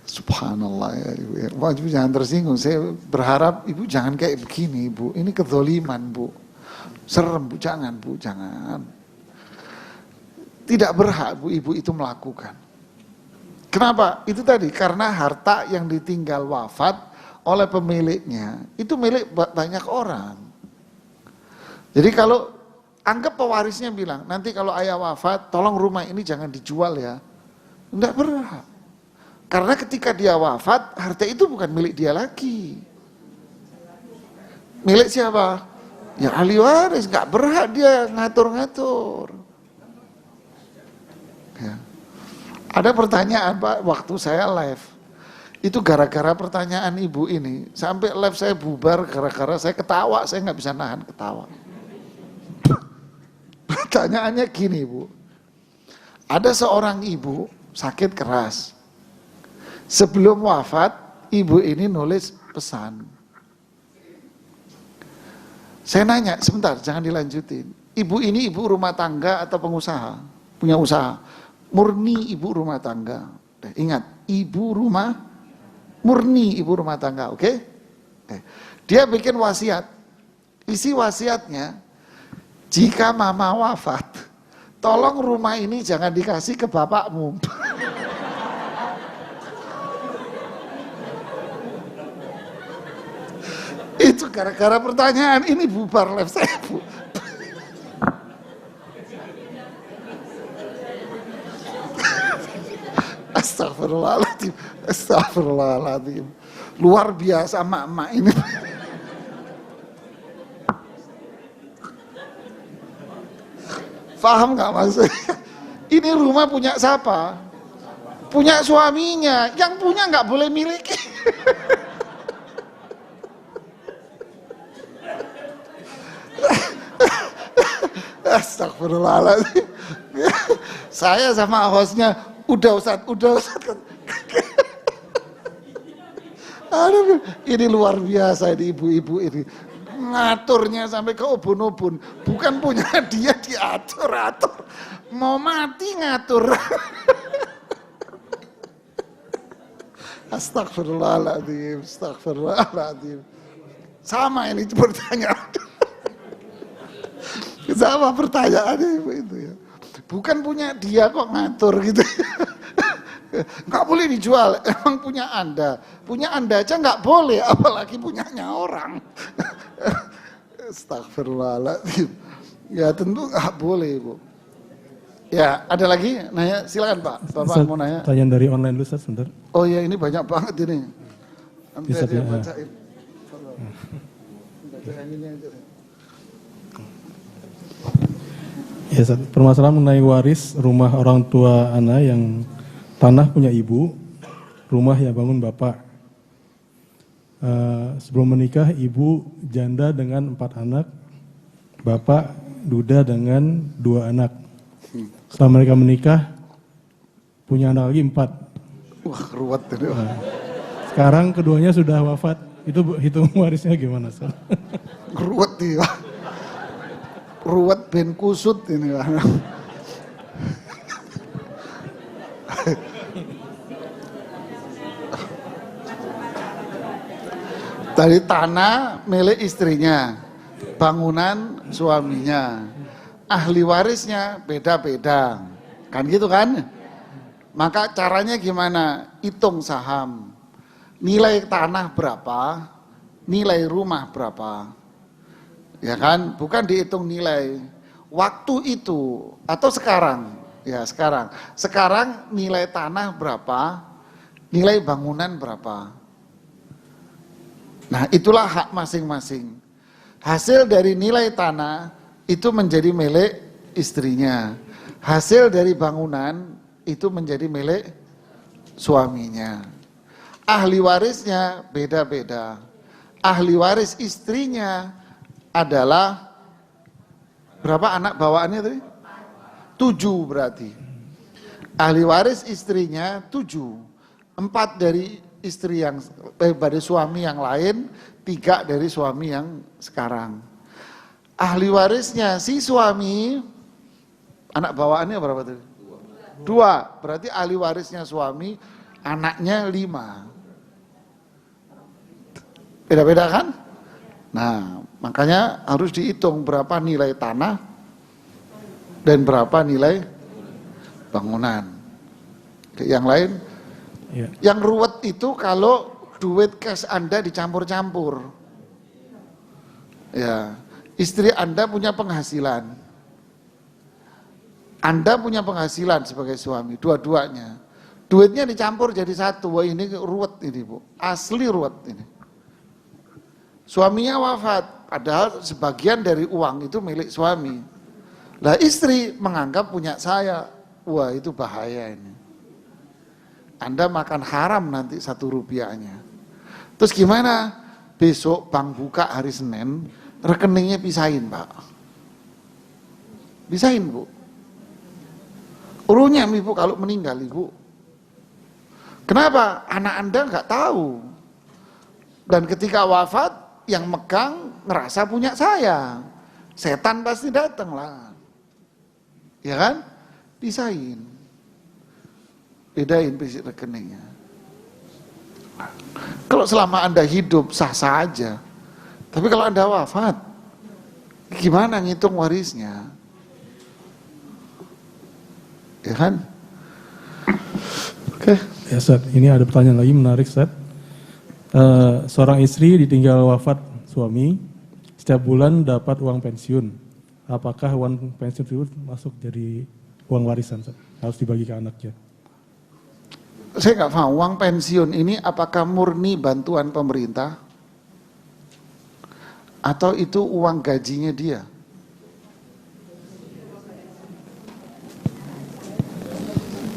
Subhanallah ya Ibu. Ya. Ibu jangan tersinggung. Saya berharap Ibu jangan kayak begini Ibu. Ini kezoliman Bu. Serem Bu, jangan Bu, jangan. Tidak berhak Bu Ibu itu melakukan. Kenapa? Itu tadi karena harta yang ditinggal wafat oleh pemiliknya itu milik banyak orang. Jadi kalau anggap pewarisnya bilang, nanti kalau ayah wafat, tolong rumah ini jangan dijual ya. Enggak berhak. Karena ketika dia wafat, harta itu bukan milik dia lagi. Milik siapa? Ya ahli waris, nggak berhak dia ngatur-ngatur. Ya. Ada pertanyaan Pak, waktu saya live, itu gara-gara pertanyaan ibu ini, sampai live saya bubar gara-gara saya ketawa, saya nggak bisa nahan ketawa. Pertanyaannya gini Bu, ada seorang ibu sakit keras. Sebelum wafat, ibu ini nulis pesan. Saya nanya, sebentar jangan dilanjutin. Ibu ini ibu rumah tangga atau pengusaha? Punya usaha. Murni ibu rumah tangga. Ingat, murni ibu rumah tangga, oke? Dia bikin wasiat. Isi wasiatnya, jika mama wafat, tolong rumah ini jangan dikasih ke bapakmu. Itu gara-gara pertanyaan ini bubar live saya, Bu. Astagfirullahaladzim, astagfirullahaladzim. Luar biasa emak-emak ini. Paham nggak maksudnya? Ini rumah punya siapa? Punya suaminya. Yang punya nggak boleh miliki. Astagfirullahaladzim. Saya sama hostnya, udah Ustaz. Aduh, ini luar biasa ini ibu-ibu ini. Ngaturnya sampai ke ubun-ubun. Bukan punya dia diatur-atur. Mau mati ngatur. Astagfirullahaladzim, astagfirullahaladzim. Sama ini pertanyaan. Sama pertanyaannya ibu itu ya. Bukan punya dia kok ngatur gitu. Nggak boleh dijual, emang punya Anda. Punya Anda aja nggak boleh, apalagi punyanya orang. Astagfirullahaladzim. Ya tentu nggak boleh Bu. Ya ada lagi nanya, silakan Pak. Bapak mau nanya. Pertanyaan dari online dulu Ustaz, sebentar. Oh ya ini banyak banget ini. Nanti Bisa dia ya. bacain. Bacain ini aja. Ya, permasalahan mengenai waris rumah orang tua anak yang tanah punya ibu, rumah yang bangun bapak. Sebelum menikah ibu janda dengan 4 anak, bapak duda dengan 2 anak. Setelah mereka menikah punya anak lagi 4. Wah ruwet ini. Sekarang keduanya sudah wafat, itu hitung warisnya gimana Ustaz? Ruwet nih. Ruwet ben kusut ini. Dari tanah milik istrinya, bangunan suaminya, ahli warisnya beda-beda, kan gitu kan? Maka caranya gimana? Hitung saham, nilai tanah berapa, nilai rumah berapa. Ya kan, bukan dihitung nilai waktu itu atau sekarang. Ya sekarang. Sekarang nilai tanah berapa, nilai bangunan berapa. Nah itulah hak masing-masing. Hasil dari nilai tanah itu menjadi milik istrinya. Hasil dari bangunan itu menjadi milik suaminya. Ahli warisnya beda-beda. Ahli waris istrinya adalah berapa anak bawaannya tadi? 7 berarti. Ahli waris istrinya 7. 4 dari istri yang dari suami yang lain, 3 dari suami yang sekarang. Ahli warisnya si suami, anak bawaannya berapa tadi? 2. Berarti ahli warisnya suami, anaknya 5. Beda-beda kan? Nah, makanya harus dihitung berapa nilai tanah dan berapa nilai bangunan. Yang lain, ya. Yang ruwet itu kalau duit cash Anda dicampur-campur. Ya, istri Anda punya penghasilan. Anda punya penghasilan sebagai suami, dua-duanya. Duitnya dicampur jadi satu. Wah ini ruwet ini Bu, asli ruwet ini. Suaminya wafat, Padahal sebagian dari uang itu milik suami. Lah istri menganggap punya saya. Wah, itu bahaya ini. Anda makan haram nanti 1 rupiahnya. Terus gimana? Besok bank buka hari Senin, rekeningnya pisahin, Pak. Pisahin, Bu. Urunya Ibu kalau meninggal, Ibu. Kenapa? Anak Anda nggak tahu. Dan ketika wafat, yang megang ngerasa punya saya. Setan pasti datang lah. Ya kan? Pisahin. Bedain isi rekeningnya. Kalau selama Anda hidup, sah-sah aja. Tapi kalau Anda wafat, gimana ngitung warisnya? Ya kan? Oke. Ya Ustaz, ini ada pertanyaan lagi menarik Ustaz. Seorang istri ditinggal wafat suami, setiap bulan dapat uang pensiun. Apakah uang pensiun itu masuk jadi uang warisan Ustaz? Harus dibagi ke anaknya? Saya nggak paham, uang pensiun ini apakah murni bantuan pemerintah? Atau itu uang gajinya dia?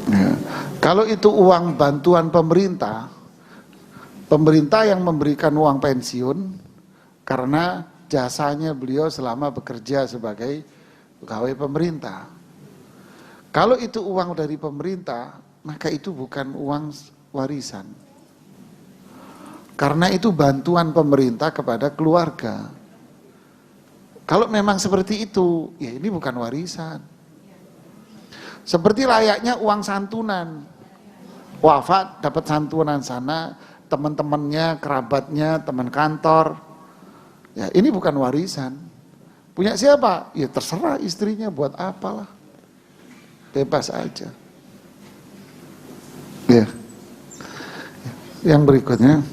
Ya. Kalau itu uang bantuan pemerintah, pemerintah yang memberikan uang pensiun karena jasanya beliau selama bekerja sebagai pegawai pemerintah. Kalau itu uang dari pemerintah, maka itu bukan uang warisan. Karena itu bantuan pemerintah kepada keluarga. Kalau memang seperti itu, ya ini bukan warisan. Seperti layaknya uang santunan. Wafat dapat santunan sana, teman-temannya, kerabatnya, teman kantor. Ya, ini bukan warisan. Punya siapa? Ya terserah istrinya buat apalah. Bebas aja. Ya. Yang berikutnya.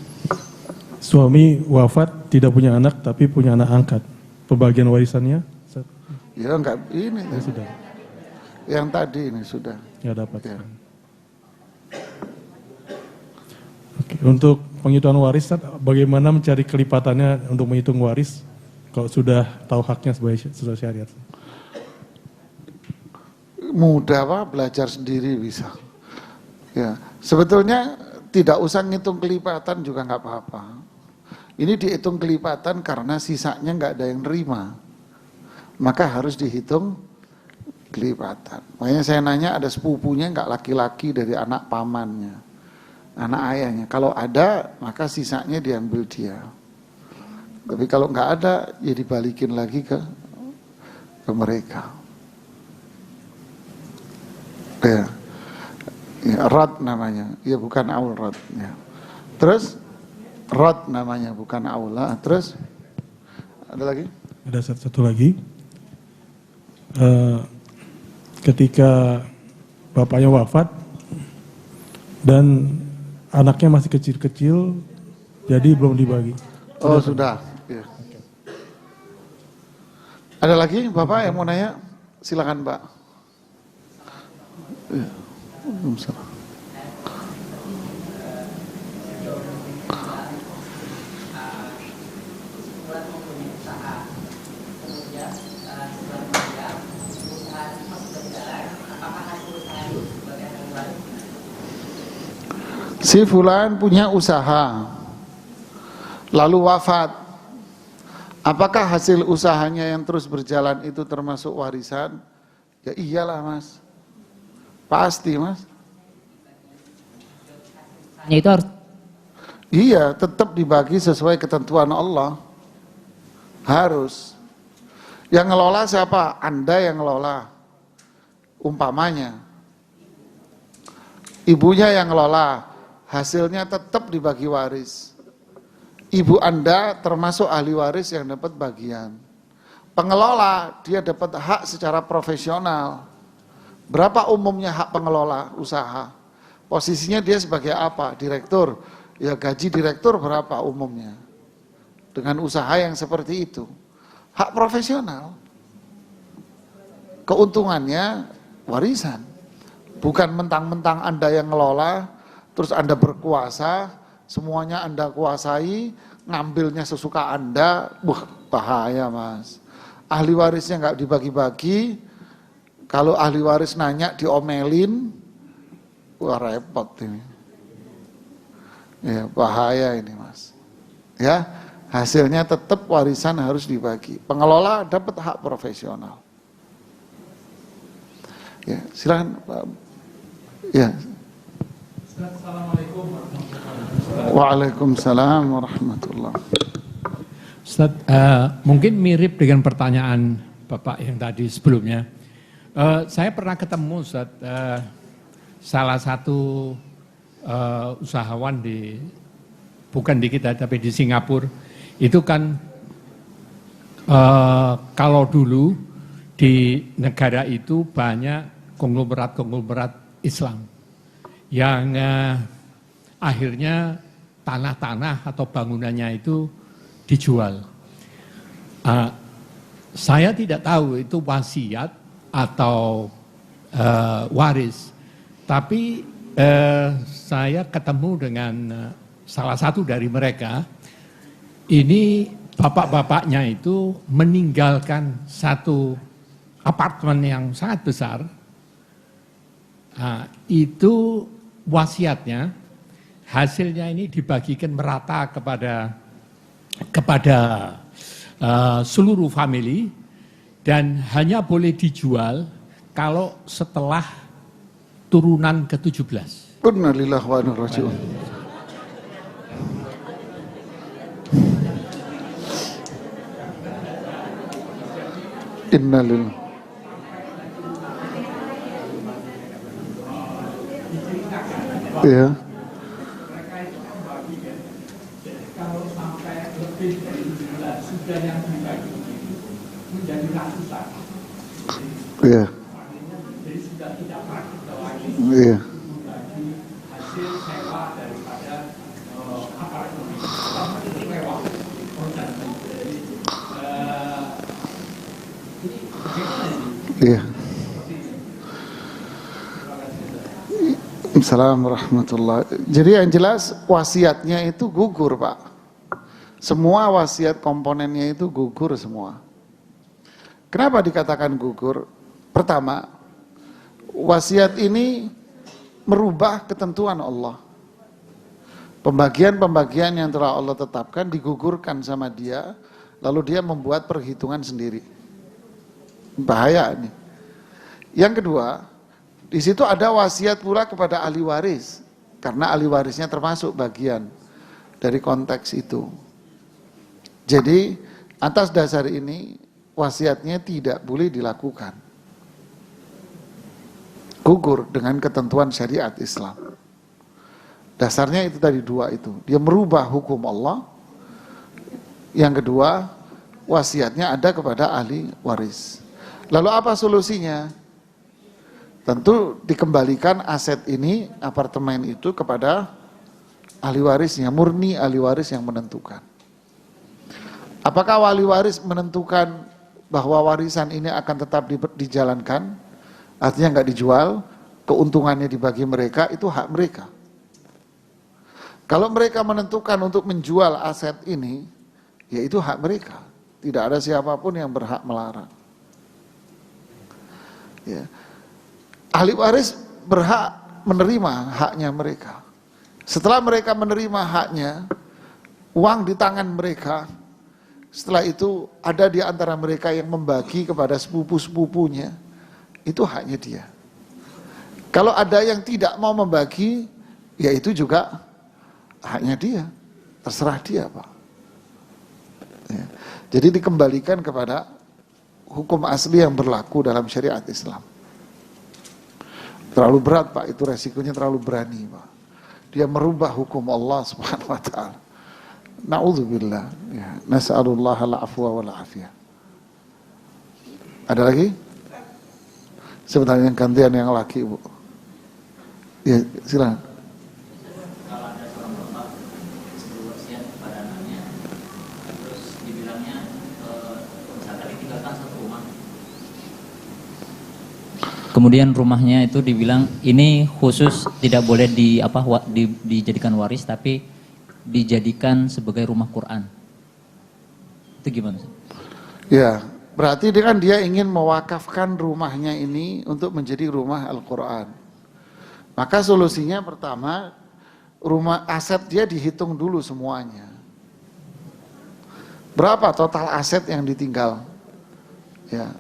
Suami wafat tidak punya anak tapi punya anak angkat. Pembagian warisannya? Ya enggak ini. Ya, sudah. Yang tadi ini sudah. Ya dapat. Ya. Oke, untuk penghitungan waris, bagaimana mencari kelipatannya untuk menghitung waris kalau sudah tahu haknya sesuai syariat? Mudah Pak, belajar sendiri bisa. Ya, sebetulnya tidak usah ngitung kelipatan juga nggak apa-apa. Ini dihitung kelipatan karena sisanya nggak ada yang nerima, maka harus dihitung kelipatan. Makanya saya nanya ada sepupunya nggak laki-laki dari anak pamannya, anak ayahnya. Kalau ada, maka sisanya diambil dia. Tapi kalau nggak ada, ya dibalikin lagi ke mereka. Ya, ya rad namanya, ya bukan aul rad. Ya. Terus rad namanya, bukan aula. Terus ada lagi? Ada satu lagi. Ketika bapaknya wafat dan anaknya masih kecil-kecil, jadi belum dibagi. Oh sudah. Ya. Ada lagi Bapak yang mau nanya? Silakan Pak. Ya. Si fulan punya usaha, lalu wafat. Apakah hasil usahanya yang terus berjalan itu termasuk warisan? Ya iyalah Mas, pasti Mas. Itu harus. Iya, tetap dibagi sesuai ketentuan Allah. Harus. Yang ngelola siapa? Anda yang ngelola. Umpamanya, ibunya yang ngelola. Hasilnya tetap dibagi waris. Ibu Anda termasuk ahli waris yang dapat bagian. Pengelola, dia dapat hak secara profesional. Berapa umumnya hak pengelola usaha? Posisinya dia sebagai apa? Direktur. Ya gaji direktur berapa umumnya? Dengan usaha yang seperti itu. Hak profesional. Keuntungannya warisan. Bukan mentang-mentang Anda yang ngelola, terus Anda berkuasa, semuanya Anda kuasai, ngambilnya sesuka Anda, bahaya Mas. Ahli warisnya nggak dibagi-bagi, kalau ahli waris nanya diomelin, wah repot ini. Ya, bahaya ini Mas. Ya, hasilnya tetap warisan harus dibagi. Pengelola dapat hak profesional. Ya, silakan Pak. Ya. Assalamualaikum warahmatullahi wabarakatuh. Waalaikumsalam warahmatullahi wabarakatuh. Ustaz, mungkin mirip dengan pertanyaan Bapak yang tadi sebelumnya. Saya pernah ketemu Ustaz, salah satu usahawan bukan di kita tapi di Singapura, itu kan kalau dulu di negara itu banyak konglomerat-konglomerat Islam yang akhirnya tanah-tanah atau bangunannya itu dijual. Saya tidak tahu itu wasiat atau waris, tapi saya ketemu dengan salah satu dari mereka. Ini bapak-bapaknya itu meninggalkan satu apartemen yang sangat besar. Itu wasiatnya, hasilnya ini dibagikan merata kepada seluruh family dan hanya boleh dijual kalau setelah turunan ke-17. Innalillahi wa inna ilaihi raji'un. Innalillahi. Ya. Kalau sampai lebih dari 17 sudah yang dibagi menjadi ratusan. Iya. Jadi sudah tidak praktis lagi Iya. membagi hasil sewa daripada apartemen. Sama itu mewah. Jadi ini bagaimana ini? Iya. Assalamualaikum warahmatullahi wabarakatuh. Jadi yang jelas wasiatnya itu gugur Pak. Semua wasiat komponennya itu gugur semua. Kenapa dikatakan gugur? Pertama, wasiat ini merubah ketentuan Allah. Pembagian-pembagian yang telah Allah tetapkan digugurkan sama dia, lalu dia membuat perhitungan sendiri. Bahaya ini. Yang kedua, di situ ada wasiat pula kepada ahli waris, karena ahli warisnya termasuk bagian dari konteks itu. Jadi atas dasar ini wasiatnya tidak boleh dilakukan. Gugur dengan ketentuan syariat Islam. Dasarnya itu tadi dua itu. Dia merubah hukum Allah. Yang kedua, wasiatnya ada kepada ahli waris. Lalu apa solusinya? Tentu dikembalikan aset ini, apartemen itu kepada ahli warisnya, murni ahli waris yang menentukan. Apakah wali waris menentukan bahwa warisan ini akan tetap dijalankan, artinya nggak dijual, keuntungannya dibagi mereka, itu hak mereka. Kalau mereka menentukan untuk menjual aset ini, ya itu hak mereka. Tidak ada siapapun yang berhak melarang. Ya. Ahli waris berhak menerima haknya mereka. Setelah mereka menerima haknya, uang di tangan mereka, setelah itu ada di antara mereka yang membagi kepada sepupu-sepupunya, itu haknya dia. Kalau ada yang tidak mau membagi, ya itu juga haknya dia, terserah dia Pak. Ya. Jadi dikembalikan kepada hukum asli yang berlaku dalam syariat Islam. Terlalu berat Pak, itu resikonya terlalu berani Pak. Dia merubah hukum Allah Subhanahu wa taala. Na'udzubillah. Ya, nas'alullah al-afwa wal afiyah. Ada lagi? Sebentar yang gantian yang laki, Bu. Ya, silakan. Kalau ada seorang bapak berwasiat kepada anaknya, terus dibilangnya misalkan ditinggalkan satu rumah. Kemudian rumahnya itu dibilang ini khusus tidak boleh dijadikan waris, tapi dijadikan sebagai rumah Quran. Itu gimana sih? Ya, berarti dia ingin mewakafkan rumahnya ini untuk menjadi rumah Al-Quran. Maka solusinya pertama, rumah aset dia dihitung dulu semuanya. Berapa total aset yang ditinggal? Ya,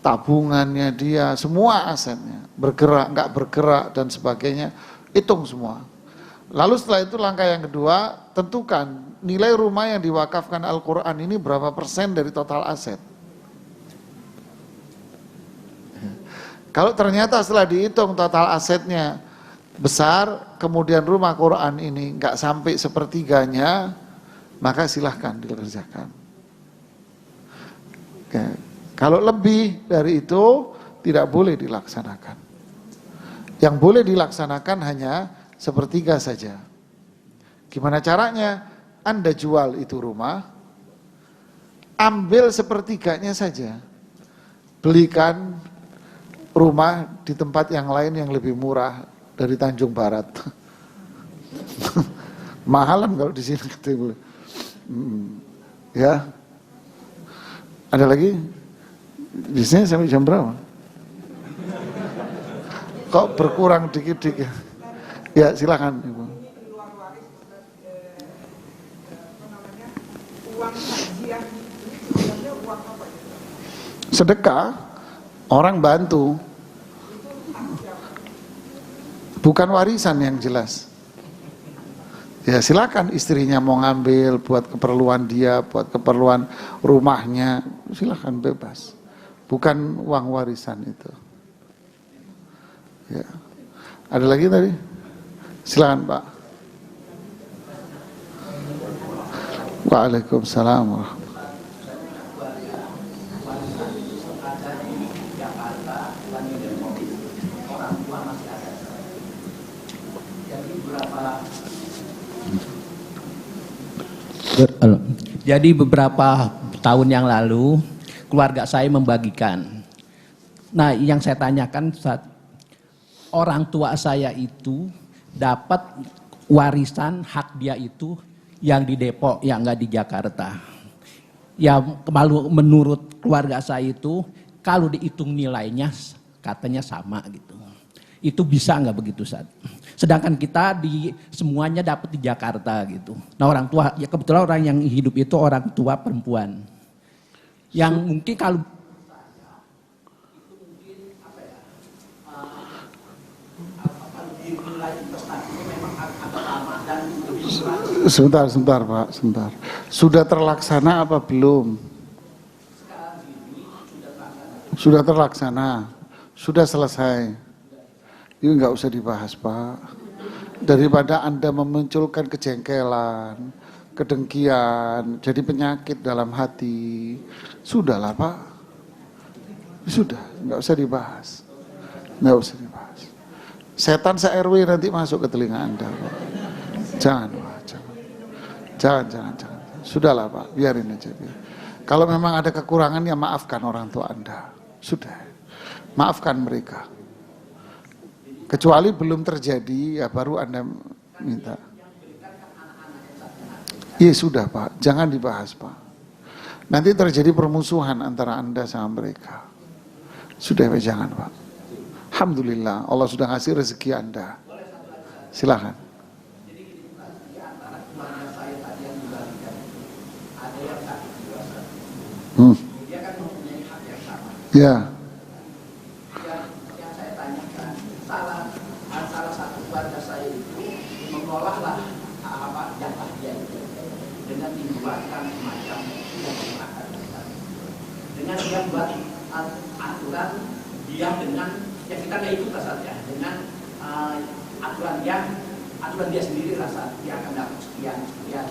tabungannya dia, semua asetnya, bergerak, nggak bergerak dan sebagainya, hitung semua. Lalu setelah itu langkah yang kedua, tentukan nilai rumah yang diwakafkan Al-Quran ini berapa persen dari total aset. Kalau ternyata setelah dihitung total asetnya besar, kemudian rumah Quran ini nggak sampai sepertiganya, maka silahkan dikerjakan. Oke. Kalau lebih dari itu, tidak boleh dilaksanakan. Yang boleh dilaksanakan hanya sepertiga saja. Gimana caranya? Anda jual itu rumah, ambil sepertiganya saja. Belikan rumah di tempat yang lain yang lebih murah dari Tanjung Barat. Mahalan kalau di sini ketemu. Ya. Ada lagi? Di sini sampai jam berapa? Kok berkurang dikit-dikit? Ya, silakan Ibu. Sedekah, orang bantu, bukan warisan yang jelas. Ya silakan istrinya mau ngambil buat keperluan dia, buat keperluan rumahnya, silakan bebas. Bukan uang warisan itu. Ya. Ada lagi tadi? Silakan Pak. Waalaikumsalam warahmatullahi. Jadi beberapa tahun yang lalu keluarga saya membagikan. Nah, yang saya tanyakan saat orang tua saya itu dapat warisan hak dia itu yang di Depok, yang enggak di Jakarta. Ya, menurut keluarga saya itu kalau dihitung nilainya katanya sama gitu. Itu bisa nggak begitu, Ustaz? Sedangkan kita semuanya dapat di Jakarta gitu. Nah orang tua, ya kebetulan orang yang hidup itu orang tua perempuan. Yang mungkin kalau Sebentar Pak, sebentar. Sudah terlaksana apa belum? Sudah terlaksana, sudah selesai. Ini nggak usah dibahas Pak. Daripada Anda memunculkan kejengkelan, kedengkian, jadi penyakit dalam hati. Sudahlah Pak. Sudah, nggak usah dibahas. Nggak usah dibahas. Setan se-RW nanti masuk ke telinga Anda Pak. Jangan Pak, jangan. Sudahlah Pak, biarin aja. Kalau memang ada kekurangan ya maafkan orang tua Anda. Sudah, maafkan mereka. Kecuali belum terjadi, ya baru Anda minta. Iya sudah Pak, jangan dibahas Pak. Nanti terjadi permusuhan antara Anda sama mereka. Sudah Pak, jangan Pak. Alhamdulillah, Allah sudah ngasih rezeki Anda. Silakan. Ya. Dengan dia buat aturan dia dengan yang kita nggak ikut saja dengan aturan dia sendiri rasa dia akan dapat sekian dengan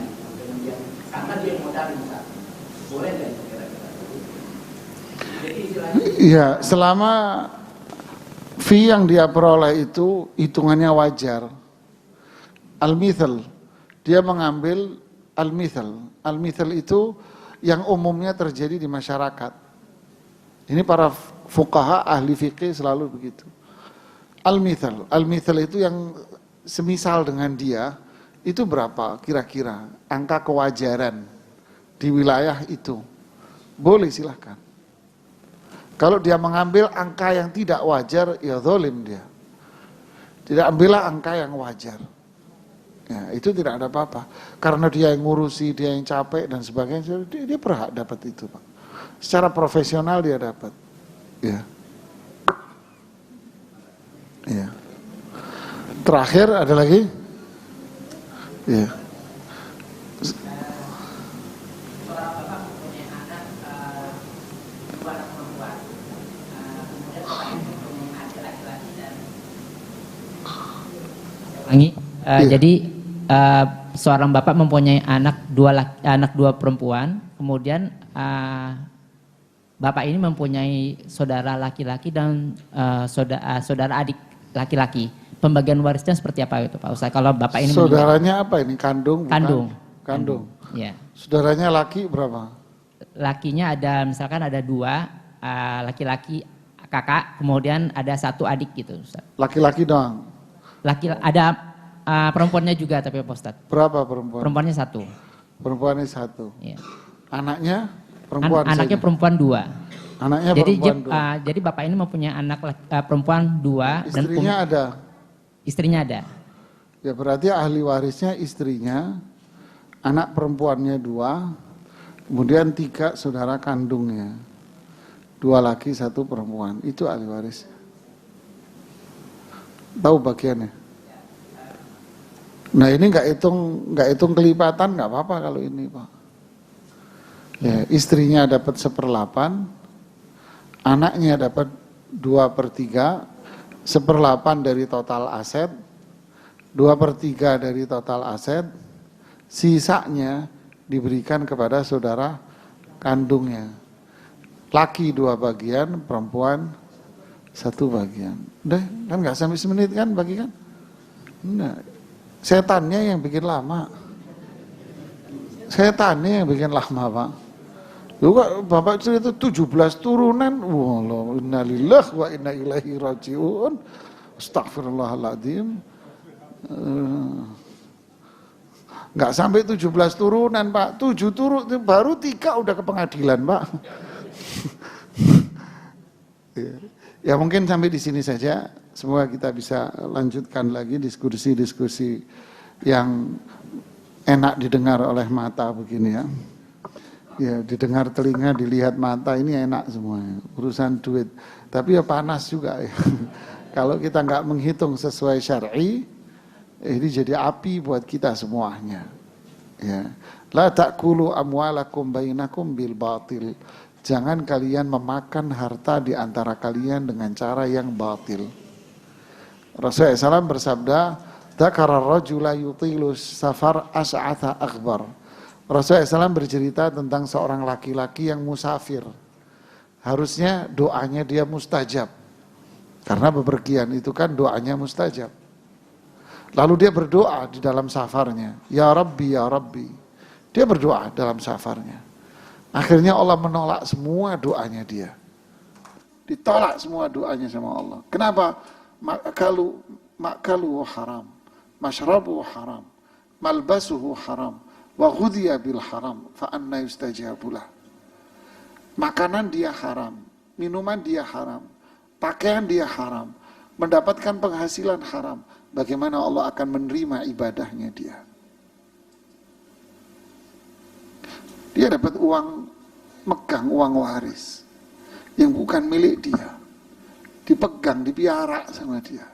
dia karena dia modalin boleh nggak itu kira-kira? Jadi istilahnya iya selama fee yang dia peroleh itu hitungannya wajar. Al-mithal, dia mengambil al-mithal itu yang umumnya terjadi di masyarakat. Ini para fuqaha ahli fikih selalu begitu. Al-mithal itu yang semisal dengan dia, itu berapa kira-kira angka kewajaran di wilayah itu. boleh silahkan. Kalau dia mengambil angka yang tidak wajar, ya zalim dia. Tidak ambillah angka yang wajar. Ya, itu tidak ada apa-apa. Karena dia yang ngurusi, dia yang capek dan sebagainya, dia berhak dapat itu, Pak. Secara profesional dia dapat. Ya. Ya. Terakhir ada lagi? Ya. Jadi seorang bapak mempunyai anak dua perempuan, kemudian bapak ini mempunyai saudara laki-laki dan saudara adik laki-laki. Pembagian warisnya seperti apa itu, Pak Ustaz? Kalau bapak ini saudaranya apa ini? Kandung? Bukan? Kandung. Ya. Saudaranya laki berapa? Lakinya ada misalkan ada 2 laki-laki kakak, kemudian ada 1 adik gitu, Ustaz. Laki-laki doang. Ada perempuannya juga tapi Pak Ustaz. Berapa perempuan? Perempuannya 1. Perempuannya 1. Ya. Anaknya perempuan. Anaknya saja. perempuan 2. Anaknya jadi, perempuan 2. Jadi bapak ini mempunyai anak perempuan 2 dan istrinya ada. Istrinya ada. Ya berarti ahli warisnya istrinya, anak perempuannya 2, kemudian 3 saudara kandungnya, 2 laki 1 perempuan. Itu ahli waris. Tahu bagiannya? Nah ini nggak hitung kelipatan, nggak apa-apa kalau ini, Pak. Ya, istrinya dapat 1/8, anaknya dapat 2/3, 1/8 dari total aset, 2/3 dari total aset, sisanya diberikan kepada saudara kandungnya. Laki 2 bagian, perempuan 1 bagian. Udah, kan nggak sampai semenit kan bagikan? Nah. Setannya yang bikin lama. Setannya yang bikin lama, Pak. Juga Bapak cerita 17 turunan. Wallah, innalillah wa inna ilaihi rajiun. Astagfirullahaladzim. Enggak sampai 17 turunan, Pak. 7 turun, baru 3 udah ke pengadilan, Pak. Ya mungkin sampai di sini saja. Semoga kita bisa lanjutkan lagi diskusi-diskusi yang enak didengar oleh mata begini ya. Ya didengar telinga, dilihat mata, ini enak semuanya. Urusan duit. Tapi ya panas juga ya. Kalau kita nggak menghitung sesuai syar'i, ini jadi api buat kita semuanya. Ya. La ta'kulu amwalakum bainakum bil batil. Jangan kalian memakan harta di antara kalian dengan cara yang batil. Rasulullah SAW bersabda, "Dzakara ar-rajula yutilu safar as'atha akbar." Rasulullah SAW bercerita tentang seorang laki-laki yang musafir. Harusnya doanya dia mustajab. Karena bepergian itu kan doanya mustajab. Lalu dia berdoa di dalam safarnya, "Ya Rabbi, ya Rabbi." Dia berdoa dalam safarnya. Akhirnya Allah menolak semua doanya dia. Ditolak semua doanya sama Allah. Kenapa? Makalu haram, mashrabu haram, malbasuhu haram, wa ghudhiya bil haram, fa anna yustajabulah. Makanan dia haram, minuman dia haram, pakaian dia haram, mendapatkan penghasilan haram. Bagaimana Allah akan menerima ibadahnya dia? Dia dapat uang, megang uang waris yang bukan milik dia. Dipegang, dipiara sama dia.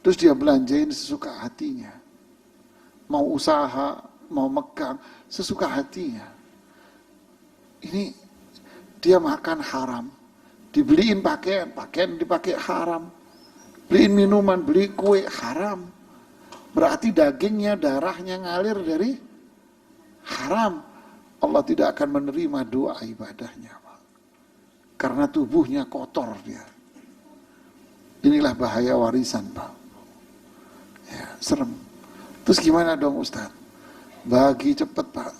Terus dia belanjain sesuka hatinya. Mau usaha, mau megang, sesuka hatinya. Ini dia makan haram. Dibeliin pakaian, pakaian dipakai haram. Beliin minuman, beli kue, haram. Berarti dagingnya, darahnya ngalir dari haram. Allah tidak akan menerima doa ibadahnya, Pak. Karena tubuhnya kotor dia. Inilah bahaya warisan, Pak. Ya, serem. Terus gimana dong, Ustaz? Bagi cepat, Pak.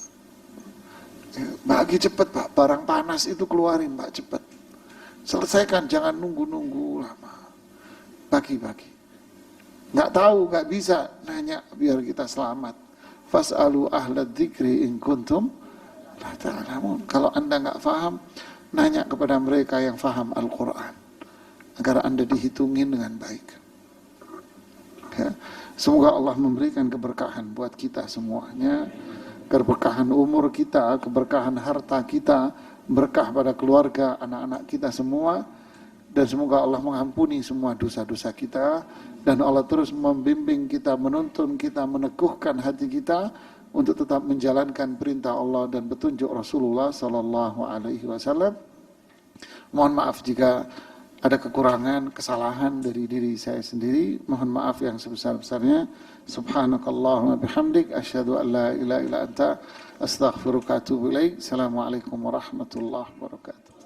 Ya, bagi cepat, Pak. Barang panas itu keluarin, Pak, cepat. Selesaikan, jangan nunggu-nunggu lama. Bagi-bagi. Nggak tahu, nggak bisa, nanya biar kita selamat. Fas'alu ahla dzikri in kuntum La ta'lamun. Kalau Anda nggak faham, nanya kepada mereka yang faham Al-Quran agar Anda dihitungin dengan baik. Ya. Semoga Allah memberikan keberkahan buat kita semuanya, keberkahan umur kita, keberkahan harta kita, berkah pada keluarga, anak-anak kita semua, dan semoga Allah mengampuni semua dosa-dosa kita, dan Allah terus membimbing kita, menuntun kita, meneguhkan hati kita untuk tetap menjalankan perintah Allah dan petunjuk Rasulullah Sallallahu Alaihi Wasallam. Mohon maaf jika ada kekurangan, kesalahan dari diri saya sendiri. Mohon maaf yang sebesar-besarnya. Subhanakallahumma bihamdik, asyhadu an la ilaha illa anta, astaghfiruka wa atubu ilaik. Assalamualaikum warahmatullahi wabarakatuh.